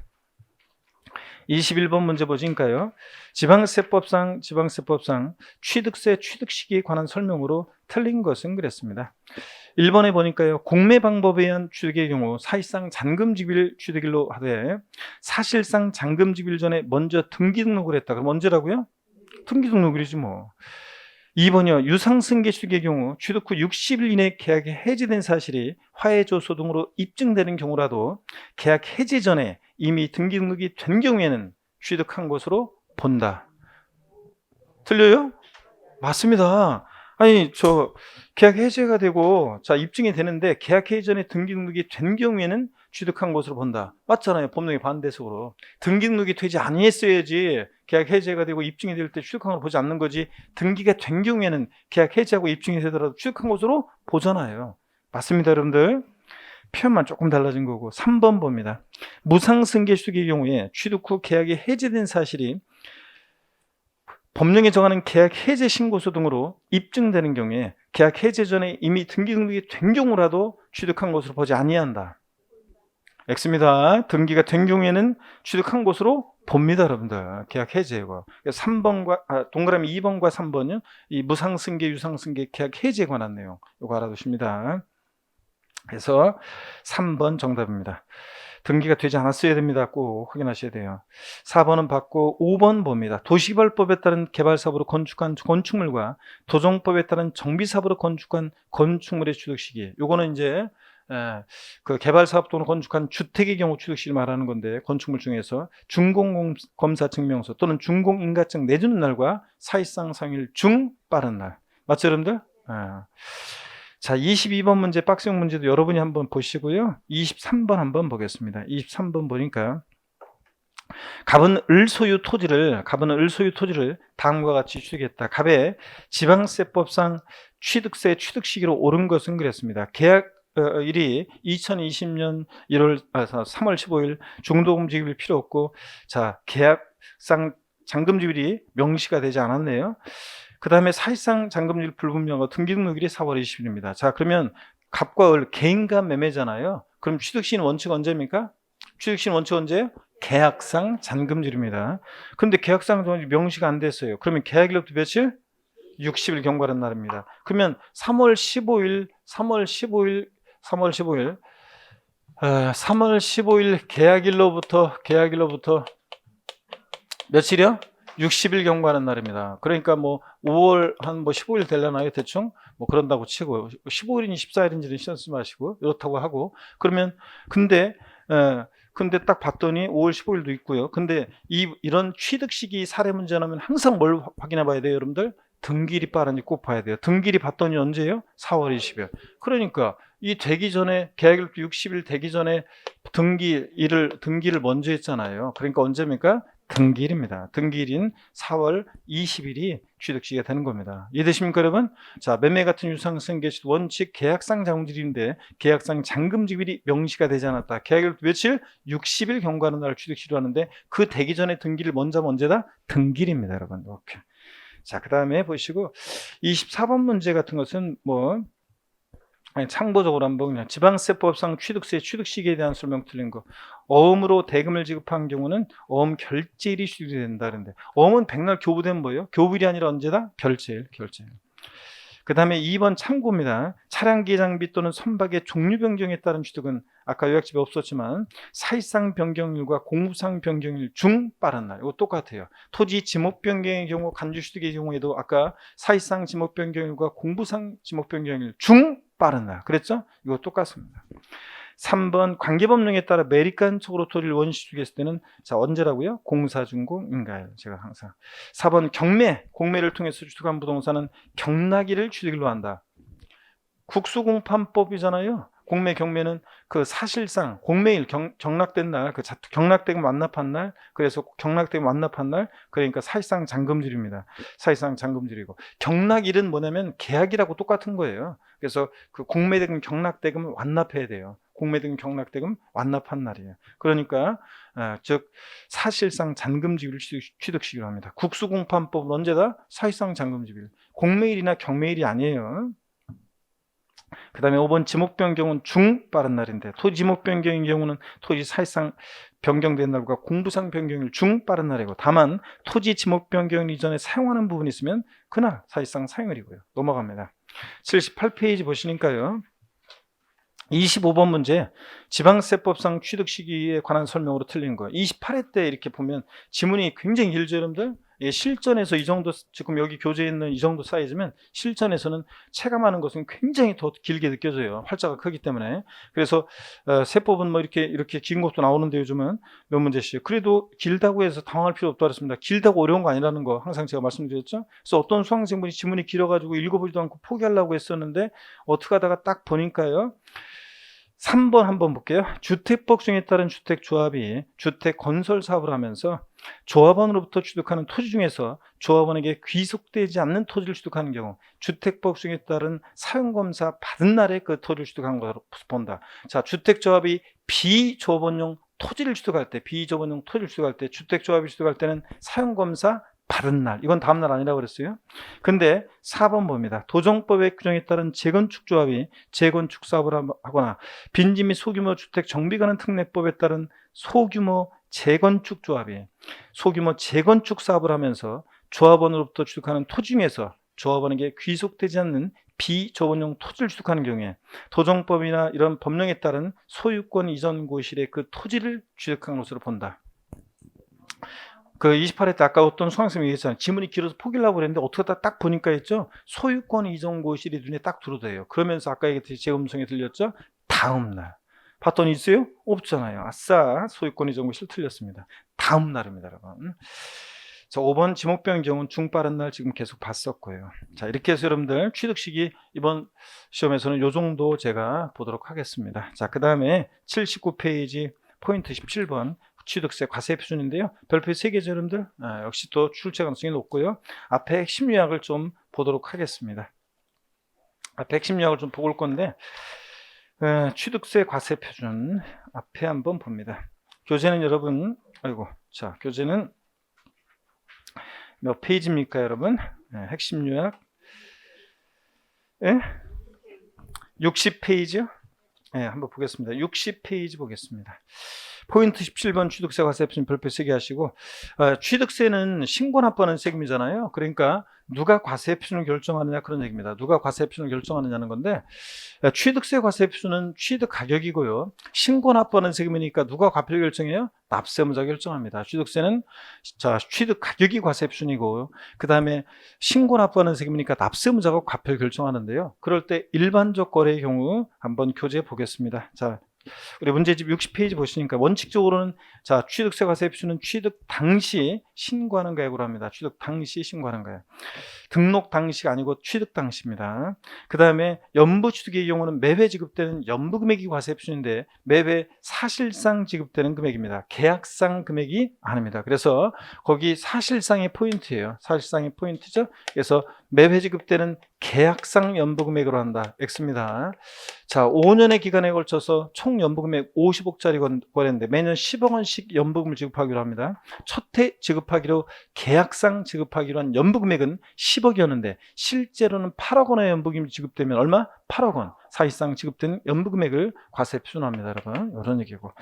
21번 문제 보니까요. 지방세법상 취득세 취득 시기에 관한 설명으로 틀린 것은 그랬습니다. 1번에 보니까요. 공매 방법에 의한 취득의 경우 사실상 잔금지bil 취득일로 하되 사실상 잔금지bil 전에 먼저 등기 등록을 했다. 그럼 언제라고요? 등기 등록일이지 뭐. 2번이요. 유상승계 취득의 경우 취득 후 60일 이내 계약이 해지된 사실이 화해조서 등으로 입증되는 경우라도 계약 해지 전에 이미 등기 등록이 된 경우에는 취득한 것으로 본다. 틀려요? 맞습니다. 아니, 저 계약 해지가 되고 자 입증이 되는데 계약 해지 전에 등기 등록이 된 경우에는 취득한 것으로 본다. 맞잖아요. 법령의 반대속으로. 등기 등록이 되지 아니했어야지 계약 해지가 되고 입증이 될 때 취득한 걸 보지 않는 거지, 등기가 된 경우에는 계약 해지하고 입증이 되더라도 취득한 것으로 보잖아요. 맞습니다, 여러분들. 표현만 조금 달라진 거고. 3번 봅니다. 무상승계 취득의 경우에 취득 후 계약이 해지된 사실이 법령에 정하는 계약 해제 신고서 등으로 입증되는 경우에 계약 해제 전에 이미 등기 등록이 된 경우라도 취득한 것으로 보지 아니한다. X입니다. 등기가 된 경우에는 취득한 것으로 봅니다, 여러분들. 계약 해제고. 3번과 동그라미 2번과 3번은 이 무상승계, 유상승계 계약 해제에 관한 내용. 이거 알아두십니다. 그래서 3번 정답입니다. 등기가 되지 않았어야 됩니다. 꼭 확인하셔야 돼요. 4번은 받고 5번 봅니다. 도시개발법에 따른 개발사업으로 건축한 건축물과 도정법에 따른 정비사업으로 건축한 건축물의 취득 시기. 요거는 이제 그 개발사업 또는 건축한 주택의 경우 취득 시기를 말하는 건데, 건축물 중에서 준공검사 증명서 또는 준공인가증 내주는 날과 사실상 상일 중 빠른 날. 맞죠, 여러분들? 자, 22번 문제 박스형 문제도 여러분이 한번 보시고요. 23번 한번 보겠습니다. 23번 보니까 갑은 을 소유 토지를 다음과 같이 취득했다. 갑의 지방세법상 취득세 취득 시기로 옳은 것은 그랬습니다. 계약 일이 2020년 3월 15일 중도금 지급일 필요 없고, 자, 계약상 잔금지일이 명시가 되지 않았네요. 그 다음에 사실상 잔금지일 불분명하고 등기등록일이 4월 20일입니다. 자, 그러면 갑과 을 개인간 매매잖아요. 그럼 취득시는 원칙 언제입니까? 취득시는 원칙 언제예요? 계약상 잔금지일입니다. 그런데 계약상 명시가 안 됐어요. 그러면 계약일로부터 며칠? 60일 경과한 날입니다. 그러면 3월 15일 계약일로부터 며칠이요? 60일 경과하는 날입니다. 그러니까 뭐 5월 한 15일 되려나요? 대충 뭐 그런다고 치고 15일인지 14일인지는 신경 쓰지 마시고 이렇다고 하고, 그러면 근데 근데 딱 봤더니 5월 15일도 있고요. 근데 이런 취득 시기 사례 문제 나오면 항상 뭘 확인해 봐야 돼요, 여러분들? 등기일이 빠른지 꼭 봐야 돼요. 등기일이 봤더니 언제예요? 4월 20일. 그러니까 이 되기 전에 계약일도 60일 되기 전에 등기를 먼저 했잖아요. 그러니까 언제입니까? 등기일입니다. 등기일인 4월 20일이 취득시기가 되는 겁니다. 이해되십니까, 여러분? 자, 매매 같은 유상증 개시 원칙 계약상 잔금질인데 계약상 잔금지일이 명시가 되지 않았다. 계약일 며칠? 60일 경과하는 날 취득시로 하는데 그 되기 전에 등기를 먼저 하면 언제다? 등기일입니다, 여러분. 이렇게. 자, 그 다음에 보시고 24번 문제 같은 것은 참고적으로 한번 그냥 지방세법상 취득세 취득시기에 대한 설명 틀린 거. 어음으로 대금을 지급한 경우는 어음 결제일이 취득이 된다 그러는데 어음은 백날 교부된 뭐예요? 교부일이 아니라 언제다? 결제일. 그 다음에 2번 참고입니다. 차량기 장비 또는 선박의 종류 변경에 따른 취득은 아까 요약집에 없었지만 사실상 변경일과 공부상 변경일 중 빠른 날. 이거 똑같아요. 토지 지목 변경의 경우 간주 취득의 경우에도 아까 사실상 지목 변경일과 공부상 지목 변경일 중 빠른 날. 그랬죠? 이거 똑같습니다. 3번 관계법령에 따라 매립간척으로 토지를 원시 취득했을 때는 자 언제라고요? 공사준공인가요? 제가 항상 4번 공매를 통해서 취득한 부동산은 경락일을 취득일로 한다. 국수공판법이잖아요. 공매 경매는 그 사실상 공매일 경락된 날, 그 경락되고 완납한 날, 그래서 경락되고 완납한 날, 그러니까 사실상 잔금질입니다. 사실상 잔금질이고 경락일은 뭐냐면 계약이라고 똑같은 거예요. 그래서 그 공매대금 경락대금을 완납해야 돼요. 공매대금 경락대금 완납한 날이에요. 그러니까 즉 사실상 잔금지기를 취득시기로 합니다. 국수공판법은 언제다? 사실상 잔금지기일. 공매일이나 경매일이 아니에요. 그 다음에 5번 지목 변경은 중 빠른 날인데 토지 지목 변경인 경우는 토지 사실상 변경된 날과 공부상 변경일 중 빠른 날이고 다만 토지 지목 변경 이전에 사용하는 부분이 있으면 그날 사실상 사용일이고요. 넘어갑니다. 78페이지 보시니까요. 25번 문제 지방세법상 취득 시기에 관한 설명으로 틀린 거. 28회 때 이렇게 보면 지문이 굉장히 길죠, 여러분들? 예, 실전에서 이 정도 지금 여기 교재에 있는 이 정도 사이즈면 실전에서는 체감하는 것은 굉장히 더 길게 느껴져요. 활자가 크기 때문에. 그래서 세법은 뭐 이렇게 긴 것도 나오는데 요즘은 몇 문제씩. 그래도 길다고 해서 당황할 필요 없다고 했습니다. 길다고 어려운 거 아니라는 거 항상 제가 말씀드렸죠. 그래서 어떤 수강생분이 지문이 길어가지고 읽어보지도 않고 포기하려고 했었는데 어떻게 하다가 딱 보니까요. 3번 한번 볼게요. 주택법중에 따른 주택조합이 주택 건설 사업을 하면서 조합원으로부터 취득하는 토지 중에서 조합원에게 귀속되지 않는 토지를 취득하는 경우 주택법중에 따른 사용검사 받은 날에 그 토지를 취득한 것으로 본다. 자, 주택조합이 비조합원용 토지를 취득할 때 주택조합이 취득할 때는 사용검사 받은 날, 이건 다음 날 아니라고 그랬어요. 근데 4번 봅니다. 도정법의 규정에 따른 재건축조합이 재건축 사업을 하거나 빈지 및 소규모 주택 정비관은 특례법에 따른 소규모 재건축 사업을 하면서 조합원으로부터 취득하는 토지 중에서 조합원에게 귀속되지 않는 비조합원용 토지를 취득하는 경우에 도정법이나 이런 법령에 따른 소유권 이전 고실의 그 토지를 취득한 것으로 본다. 그 28회 때 아까 어떤 수강생이 얘기했잖아요. 지문이 길어서 포기하려고 그랬는데 어떻게 딱 보니까 했죠. 소유권 이전 고실이 눈에 딱 들어와요. 그러면서 아까 얘기했듯이 제 음성에 들렸죠. 다음 날. 봤더니 있어요? 없잖아요. 아싸, 소유권 이전 고실 틀렸습니다. 다음 날입니다, 여러분. 자, 5번 지목 변경은 중 빠른 날 지금 계속 봤었고요. 자, 이렇게 해서 여러분들 취득 시기 이번 시험에서는 요 정도 제가 보도록 하겠습니다. 자, 그 다음에 79페이지 포인트 17번 취득세 과세 표준인데요. 별표 3개죠, 여러분들. 역시 또 출제 가능성이 높고요. 앞에 핵심 요약을 좀 보도록 하겠습니다. 앞에 핵심 요약을 좀 보고 올 건데 취득세 과세 표준 앞에 한번 봅니다. 교재는 여러분, 자, 교재는 몇 페이지입니까, 여러분? 핵심 요약 60페이지요? 한번 보겠습니다. 60페이지 보겠습니다. 포인트 17번 취득세 과세 표준 별표 3개 하시고 취득세는 신고납부하는 세금이잖아요. 그러니까 누가 과세 표준을 결정하느냐 그런 얘기입니다. 누가 과세 표준을 결정하느냐는 건데 취득세 과세 표준은 취득 가격이고요. 신고납부하는 세금이니까 누가 과표를 결정해요? 납세무자가 결정합니다. 취득세는 자 취득 가격이 과세 표준이고 그 다음에 신고납부하는 세금이니까 납세무자가 과표를 결정하는데요. 그럴 때 일반적 거래의 경우 한번 교재 보겠습니다. 자 우리 문제집 60페이지 보시니까 원칙적으로는 자, 취득세 과세 표준은 취득 당시 신고하는 가액으로 합니다. 취득 당시 신고하는 가액. 등록 당시가 아니고 취득 당시입니다. 그 다음에 연부 취득의 경우는 매회 지급되는 연부 금액이 과세 표준인데 매회 사실상 지급되는 금액입니다. 계약상 금액이 아닙니다. 그래서 거기 사실상의 포인트예요. 사실상의 포인트죠. 그래서 매회 지급되는 계약상 연부 금액으로 한다. X입니다. 자, 5년의 기간에 걸쳐서 총 연부 금액 50억짜리 거래인데 매년 10억 원씩 연부금을 지급하기로 합니다. 첫 해 지급하기로 계약상 지급하기로 한 연부 금액은 10억이었는데 실제로는 8억 원의 연부금이 지급되면 얼마? 8억 원. 사실상 지급된 연부 금액을 과세 표준합니다, 여러분. 이런 얘기고.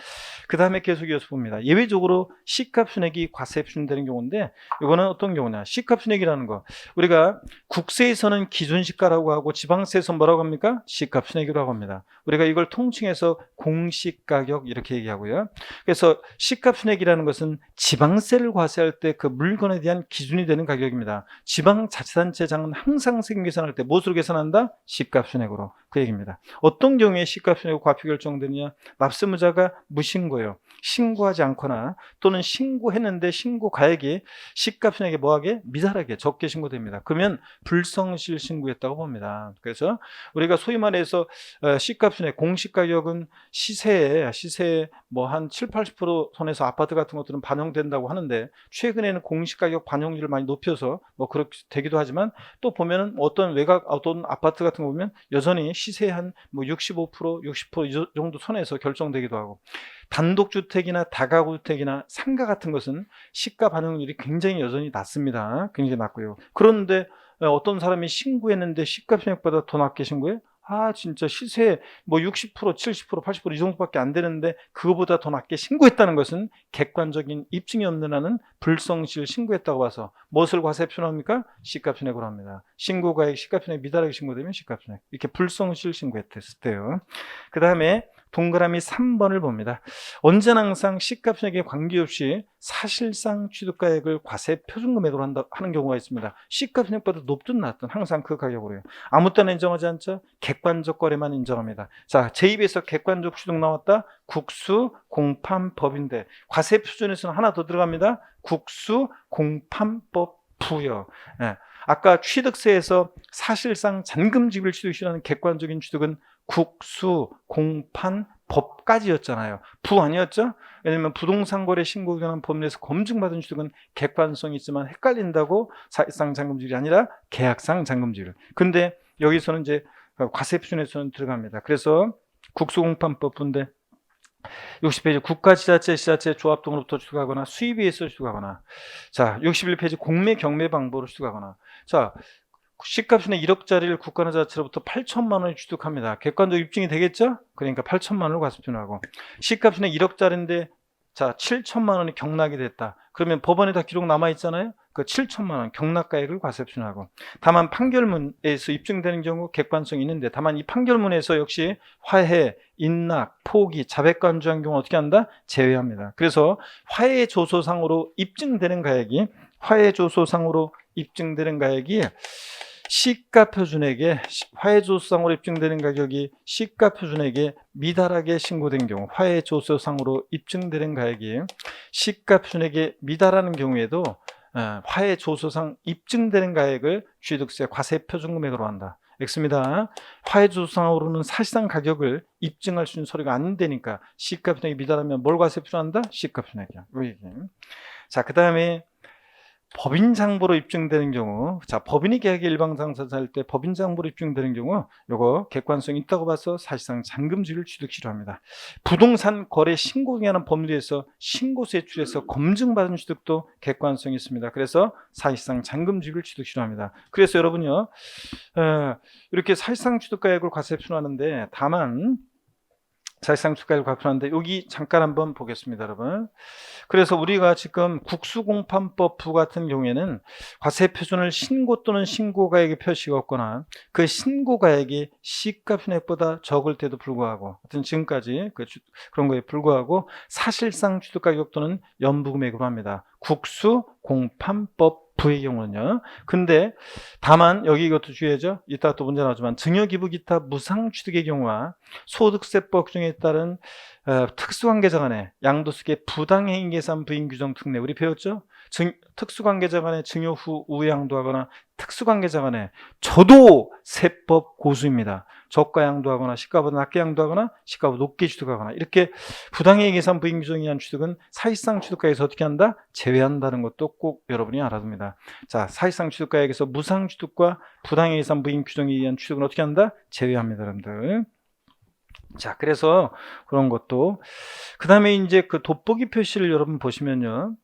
그 다음에 계속 이어서 봅니다. 예외적으로 C값 순액이 과세 표준되는 경우인데 이거는 어떤 경우냐? C값 순액이라는 거. 우리가 국세에서는 기준 시가라고 하고 지방세에서 뭐라고 합니까? C값 순액이라고 합니다. 우리가 이걸 통칭해서 공시가격 이렇게 얘기하고요. 그래서 C값 순액이라는 것은 지방세를 과세할 때 그 물건에 대한 기준이 되는 가격입니다. 지방자치단체장은 항상 세금 계산할 때 무엇으로 계산한다? C값 순액으로. 그 얘기입니다. 어떤 경우에 C값 순액으로 과표 결정되느냐? 납세무자가 무신고예요. 신고하지 않거나 또는 신고했는데 신고 가액이 C값 순액에 뭐하게? 미달하게 적게 신고됩니다. 그러면 불성실 신고했다고 봅니다. 그래서 우리가 소위 말해서 C값 순액 공시가격은 시세에 뭐 한 7, 80% 선에서 아파트 같은 것들은 반영된다고 하는데 최근에는 공시가격 반영률을 많이 높여서 뭐 그렇게 되기도 하지만 또 보면은 어떤 외곽 어떤 아파트 같은 거 보면 여전히 시세 한 뭐 65%, 60% 이 정도 선에서 결정되기도 하고 단독주택이나 다가구주택이나 상가 같은 것은 시가 반영률이 굉장히 여전히 낮습니다. 굉장히 낮고요. 그런데 어떤 사람이 신고했는데 시가 평액보다 더 낮게 신고해? 아 진짜 시세 뭐 60%, 70%, 80%이 정도밖에 안 되는데 그거보다 더 낮게 신고했다는 것은 객관적인 입증이 없는 한은 불성실 신고했다고 봐서 무엇을 과세 표준합니까? C값 순액으로 합니다. 신고가액 C값 순액 미달하게 신고되면 C값 순액 이렇게 불성실 신고했을 때요. 그 다음에 동그라미 3번을 봅니다. 언제나 항상 C값 순액에 관계없이 사실상 취득가액을 과세 표준금액으로 하는 경우가 있습니다. C값 순액보다 높든 낮든 항상 그 가격으로 해요. 아무 때나 인정하지 않죠? 객관적 거래만 인정합니다. 자, 제2에서 객관적 취득 나왔다. 국수, 공판, 법인데 과세 표준에서는 하나 더 들어갑니다. 국수, 공판법, 부여. 예. 아까 취득세에서 사실상 잔금 지급을 취득이라는 객관적인 취득은 국수, 공판, 법까지였잖아요. 부 아니었죠? 왜냐하면 부동산 거래 신고 관한 법률에서 검증받은 취득은 객관성이 있지만 헷갈린다고 사실상 잔금지율이 아니라 계약상 잔금지율. 근데 여기서는 이제 과세 표준에서는 들어갑니다. 그래서 국수공판법 부인데 60페이지 국가지자체, 지자체, 조합 등으로부터 취득하거나 수입에 의해서 취득하거나 자 61페이지 공매 경매 방법으로 취득하거나 자 C값 순액 1억짜리를 국가나 자체로부터 8천만 원을 취득합니다. 객관적 입증이 되겠죠? 그러니까 8천만 원을 과세 표준하고 C값 순액 1억짜리인데 자 7천만 원이 경락이 됐다. 그러면 법원에 다 기록 남아 있잖아요. 그 7천만 원 경락가액을 과세 표준하고 다만 판결문에서 입증되는 경우 객관성이 있는데 다만 이 판결문에서 역시 화해, 인락, 포기, 자백관주한 경우 어떻게 한다? 제외합니다. 그래서 화해 조소상으로 입증되는 가액이 시가 표준액에 화해조소상으로 입증되는 가격이 시가 표준액에 미달하게 신고된 경우 화해조소상으로 입증되는 가격이 시가 표준액에 미달하는 경우에도 화해조소상 입증되는 가액을 취득세 과세 표준금액으로 한다. X입니다. 화해조소상으로는 사실상 가격을 입증할 수 있는 서류가 안 되니까 시가 표준액이 미달하면 뭘 과세 표준한다? 시가 표준액이야. 자, 그 다음에 법인장부로 입증되는 경우, 자 법인이 계약의 일방상사할 때 법인장부로 입증되는 경우, 요거 객관성이 있다고 봐서 사실상 잔금지를 취득시로 합니다. 부동산 거래 신고에 관한 법률에서 신고세 출에서 검증받은 취득도 객관성이 있습니다. 그래서 사실상 잔금지를 취득시로 합니다. 그래서 여러분요, 이렇게 사실상 취득가액을 과세 표준하는데 다만 사실상 취득가액을 과세하는데 여기 잠깐 한번 보겠습니다, 여러분. 그래서 우리가 지금 국수공판법 부 같은 경우에는 과세 표준을 신고 또는 신고가액의 표시가 없거나 그 신고가액이 시가 표준액보다 적을 때도 불구하고 하여튼 지금까지 그런 거에 불구하고 사실상 취득가격 또는 연부금액으로 합니다. 국수공판법 부의 경우는요. 근데 다만 여기 이것도 주의하죠. 이따가 또 문제 나오지만 증여기부 기타 무상취득의 경우와 소득세법 중에 따른 특수관계자 간의 양도세계 부당행위 계산 부인 규정 특례 우리 배웠죠? 특수관계자 간의 증여 후 우양도하거나 특수관계자 간의 저도 세법 고수입니다. 저가 양도하거나 시가보다 낮게 양도하거나 시가보다 높게 취득하거나 이렇게 부당행위 계산 부인 규정에 의한 취득은 사실상 취득가액에서 어떻게 한다? 제외한다는 것도 꼭 여러분이 알아둡니다. 자, 사실상 취득가액에서 무상 취득과 부당행위 계산 부인 규정에 의한 취득은 어떻게 한다? 제외합니다, 여러분들. 자, 그래서 그런 것도 그 다음에 이제 그 돋보기 표시를 여러분 보시면요.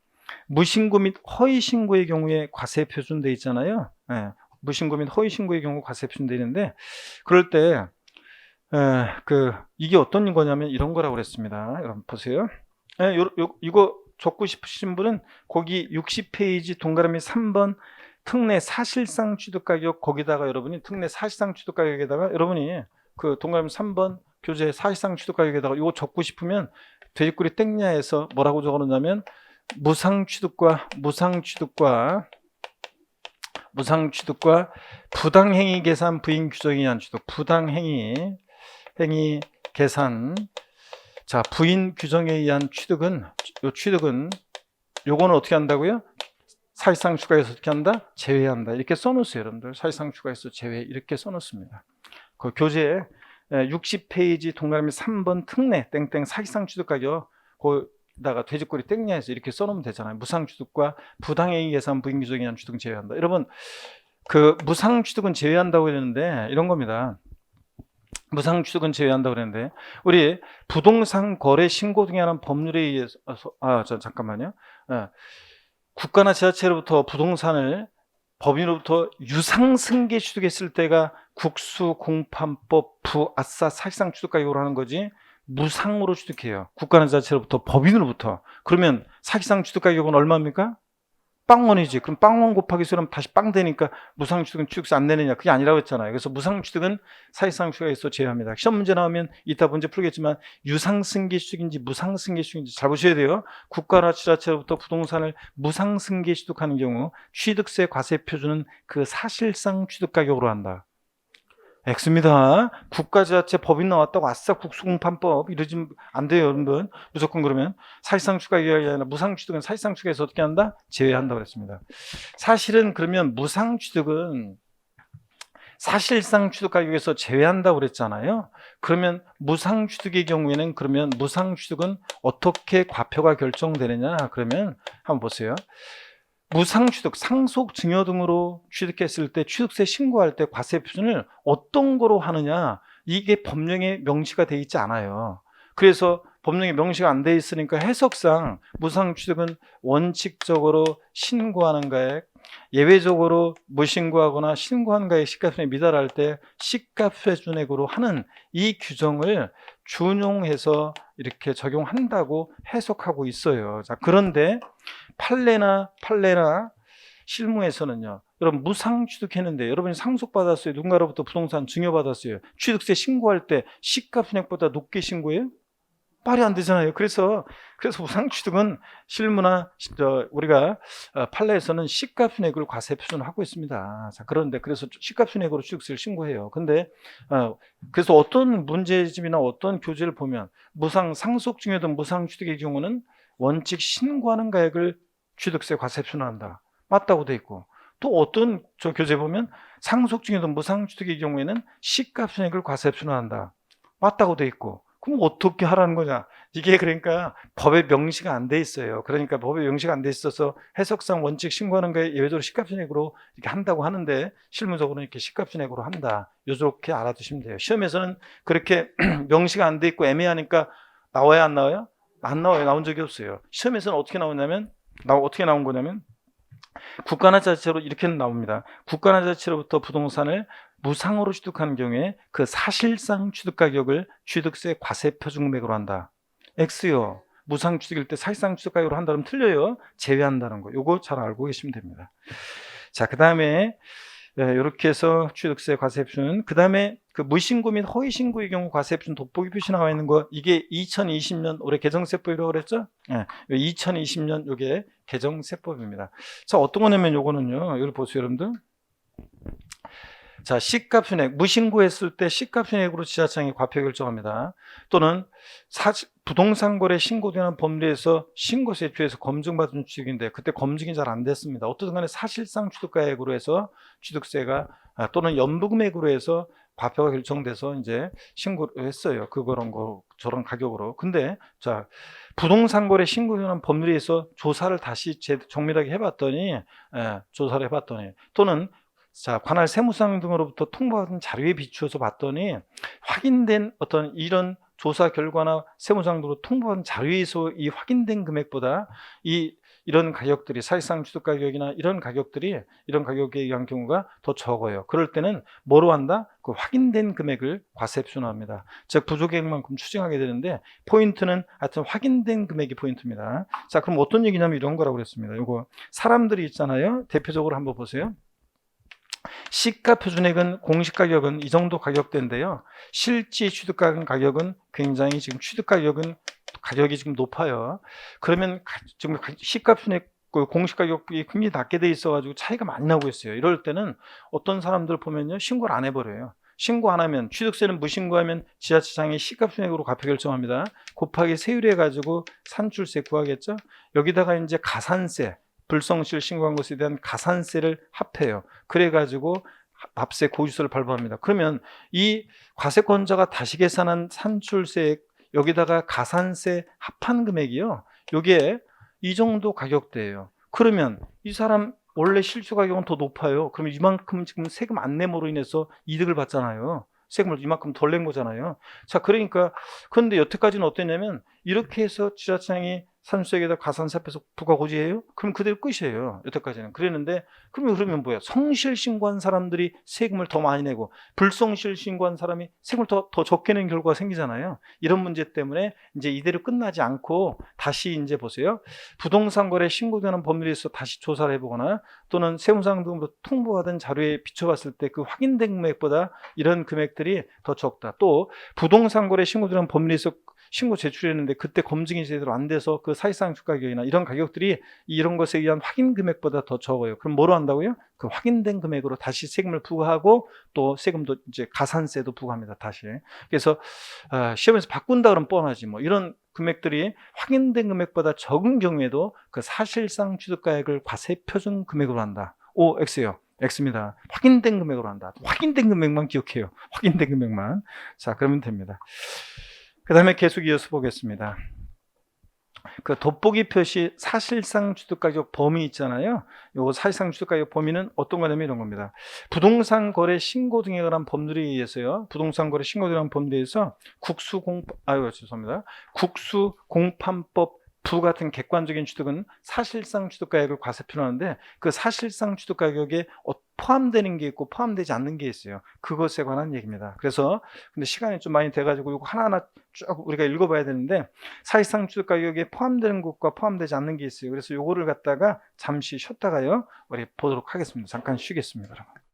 무신고 및 허위 신고의 경우에 과세 표준돼 있잖아요. 예, 무신고 및 허위 신고의 경우 과세 표준돼 있는데 그럴 때 이게 어떤 거냐면 이런 거라고 그랬습니다. 여러분 보세요. 예, 이거 적고 싶으신 분은 거기 60페이지 동그라미 3번 특례 사실상 취득가격 거기다가 여러분이 특례 사실상 취득가격에다가 여러분이 그 동그라미 3번 교재 사실상 취득가격에다가 이거 적고 싶으면 돼지꼬리 땡냐에서 뭐라고 적어놓냐면 무상취득과 부당행위 계산 부인 규정에 의한 취득 부당행위 계산 자 부인 규정에 의한 취득은 요거는 어떻게 한다고요? 사실상 추가해서 어떻게 한다? 제외한다 이렇게 써놓으세요 여러분들. 사실상 추가해서 제외 이렇게 써놓습니다. 그 교재에 60페이지 동그라미 3번 특례 땡땡 사실상 취득가격 거기다가 돼지꼬리 땡냐해서 이렇게 써놓으면 되잖아요. 무상취득과 부당행위 계산 부인 규정에 의한 취득은 제외한다. 여러분 그 무상취득은 제외한다고 그랬는데 이런 겁니다. 무상취득은 제외한다고 그랬는데 우리 부동산 거래 신고 등에 관한 법률에 의해서 잠깐만요. 국가나 지자체로부터 부동산을 법인으로부터 유상승계 취득했을 때가 국수공판법 부아싸 사실상 취득가격으로 하는 거지 무상으로 취득해요. 국가나 지자체로부터 법인으로부터. 그러면 사실상 취득가격은 얼마입니까? 빵원이지. 그럼 빵원 곱하기 수는 다시 빵 되니까 무상취득은 취득세 안 내느냐. 그게 아니라고 했잖아요. 그래서 무상취득은 사실상 취득에서 제외합니다. 시험 문제 나오면 이따 문제 풀겠지만 유상승계 취득인지 무상승계 취득인지 잘 보셔야 돼요. 국가나 지자체로부터 부동산을 무상승계 취득하는 경우 취득세 과세 표준은 그 사실상 취득가격으로 한다. X입니다. 국가지자체 법인 나왔다고 아싸 국수공판법 이러지 안 돼요 여러분. 무조건 그러면 사실상 추가격이 아니라 무상취득은 사실상 추가해서 어떻게 한다? 제외한다고 그랬습니다. 사실은 그러면 무상취득은 사실상 취득가격에서 제외한다고 그랬잖아요. 그러면 무상취득의 경우에는 그러면 무상취득은 어떻게 과표가 결정되느냐 그러면 한번 보세요. 무상취득, 상속, 증여 등으로 취득했을 때 취득세 신고할 때 과세 표준을 어떤 거로 하느냐 이게 법령에 명시가 돼 있지 않아요. 그래서 법령에 명시가 안 돼 있으니까 해석상 무상취득은 원칙적으로 신고하는 가액, 예외적으로 무신고하거나 신고한 가액 시가표준에 미달할 때 시가표준액으로 하는 이 규정을 준용해서 이렇게 적용한다고 해석하고 있어요. 자, 그런데 판례나 실무에서는요. 여러분 무상취득했는데 여러분이 상속받았어요. 누군가로부터 부동산 증여받았어요. 취득세 신고할 때 시가표준액보다 높게 신고해요? 말이 안 되잖아요. 그래서 무상취득은 실무나 우리가 판례에서는 시가표준액을 과세 표준하고 있습니다. 자, 그런데 그래서 시가표준액으로 취득세를 신고해요. 근데 그래서 어떤 문제집이나 어떤 교재를 보면 상속 증여 등 무상취득의 경우는 원칙 신고하는 가액을 취득세 과세 표준한다. 맞다고 돼 있고 또 어떤 저 교재 보면 상속 증여 등 무상취득의 경우에는 시가표준액을 과세 표준한다. 맞다고 돼 있고 그럼 어떻게 하라는 거냐? 이게 그러니까 법에 명시가 안 돼 있어요. 그러니까 법에 명시가 안 돼 있어서 해석상 원칙 신고하는 거에 예외적으로 시가표준액으로 이렇게 한다고 하는데 실무적으로는 이렇게 시가표준액으로 한다. 요렇게 알아두시면 돼요. 시험에서는 그렇게 명시가 안 돼 있고 애매하니까 나와야 안 나와요? 안 나와요. 나온 적이 없어요. 시험에서는 어떻게 나온 거냐면 국가나 지자체로 이렇게는 나옵니다. 국가나 지자체로부터 부동산을 무상으로 취득하는 경우에 그 사실상 취득가격을 취득세 과세 표준금액으로 한다. X요. 무상 취득일 때 사실상 취득가격으로 한다면 틀려요. 제외한다는 거. 요거 잘 알고 계시면 됩니다. 자, 그 다음에 이렇게 해서 취득세 과세 표시는, 그 다음에 그 무신고 및 허위 신고의 경우 과세 표시는 돋보기 표시 나와 있는 거, 이게 2020년 올해 개정세법이라고 그랬죠? 2020년 요게 개정세법입니다. 자, 어떤 거냐면 요거는요, 여기 보세요, 여러분들. 자, 시가 순액, 무신고했을 때 시가 순액으로 지자청이 과표 결정합니다. 또는 부동산 거래 신고되는 법률에서 신고세 취해서 검증받은 취득인데 그때 검증이 잘 안 됐습니다. 어떻든 간에 사실상 취득가액으로 해서 취득세가 또는 연부금액으로 해서 과표가 결정돼서 이제 신고를 했어요. 그런 거 저런 가격으로. 근데 자, 부동산 거래 신고되는 법률에서 조사를 다시 정밀하게 해봤더니 조사를 해봤더니 또는 자, 관할 세무상 등으로부터 통보받은 자료에 비추어서 봤더니 확인된 어떤 이런 조사 결과나 세무상 등으로 통보받은 자료에서 이 확인된 금액보다 이런 가격들이 사실상 취득 가격이나 이런 가격에 의한 경우가 더 적어요. 그럴 때는 뭐로 한다? 그 확인된 금액을 과세 표준화합니다. 즉 부족액만큼 추징하게 되는데 포인트는 하여튼 확인된 금액이 포인트입니다. 자, 그럼 어떤 얘기냐면 이런 거라고 그랬습니다. 이거 사람들이 있잖아요. 대표적으로 한번 보세요. 시가 표준액은 공시가격은 이 정도 가격대인데요. 실제 취득가 가격은 굉장히 지금 가격이 지금 높아요. 그러면 지금 시가 표준액 공시가격이 굉장히 낮게 돼 있어가지고 차이가 많이 나고 있어요. 이럴 때는 어떤 사람들 보면요, 신고를 안 해버려요. 신고 안 하면 취득세는 무신고하면 지자체장이 시가 표준액으로 과표 결정합니다. 곱하기 세율 해가지고 산출세 구하겠죠. 여기다가 이제 가산세, 불성실 신고한 것에 대한 가산세를 합해요. 그래가지고 납세 고지서를 발부합니다. 그러면 이 과세권자가 다시 계산한 산출세 여기다가 가산세 합한 금액이요, 요게 이 정도 가격대예요. 그러면 이 사람 원래 실수 가격은 더 높아요. 그러면 이만큼 지금 세금 안 내므로 인해서 이득을 받잖아요. 세금을 이만큼 덜 낸 거잖아요. 자, 그러니까 그런데 여태까지는 어땠냐면 이렇게 해서 지자체장이 산수액에다 가산세 합해서 부과 고지해요? 그럼 그대로 끝이에요. 여태까지는 그랬는데, 그러면 뭐야? 성실 신고한 사람들이 세금을 더 많이 내고 불성실 신고한 사람이 세금을 더 적게 낸 결과가 생기잖아요. 이런 문제 때문에 이제 이대로 끝나지 않고 다시 이제 보세요. 부동산 거래 신고되는 법률에서 다시 조사를 해보거나 또는 세무상 등으로 통보받은 자료에 비춰봤을 때 그 확인된 금액보다 이런 금액들이 더 적다. 또 부동산 거래 신고되는 법률에서 신고 제출했는데 그때 검증이 제대로 안 돼서 그 사실상 주가격이나 이런 가격들이 이런 것에 의한 확인 금액보다 더 적어요. 그럼 뭐로 한다고요? 그 확인된 금액으로 다시 세금을 부과하고 또 세금도 이제 가산세도 부과합니다. 다시. 그래서 시험에서 바꾼다 그러면 뻔하지 뭐, 이런 금액들이 확인된 금액보다 적은 경우에도 그 사실상 취득가액을 과세 표준 금액으로 한다. 오, X요. X입니다. 확인된 금액으로 한다. 확인된 금액만 기억해요. 확인된 금액만. 자, 그러면 됩니다. 그 다음에 계속 이어서 보겠습니다. 그 돋보기 표시 사실상 취득가격 범위 있잖아요. 요 사실상 취득가격 범위는 어떤 거냐면 이런 겁니다. 부동산 거래 신고 등에 관한 법률에 의해서요. 부동산 거래 신고 등에 관한 법률에 의해서 국수공판법 부 같은 객관적인 취득은 사실상 취득가격을 과세 표현하는데 그 사실상 취득가격에 포함되는 게 있고 포함되지 않는 게 있어요. 그것에 관한 얘기입니다. 그래서 근데 시간이 좀 많이 돼가지고 이거 하나하나 쭉 우리가 읽어봐야 되는데 사실상 취득가격에 포함되는 것과 포함되지 않는 게 있어요. 그래서 요거를 갖다가 잠시 쉬었다가요 우리 보도록 하겠습니다. 잠깐 쉬겠습니다, 여러분.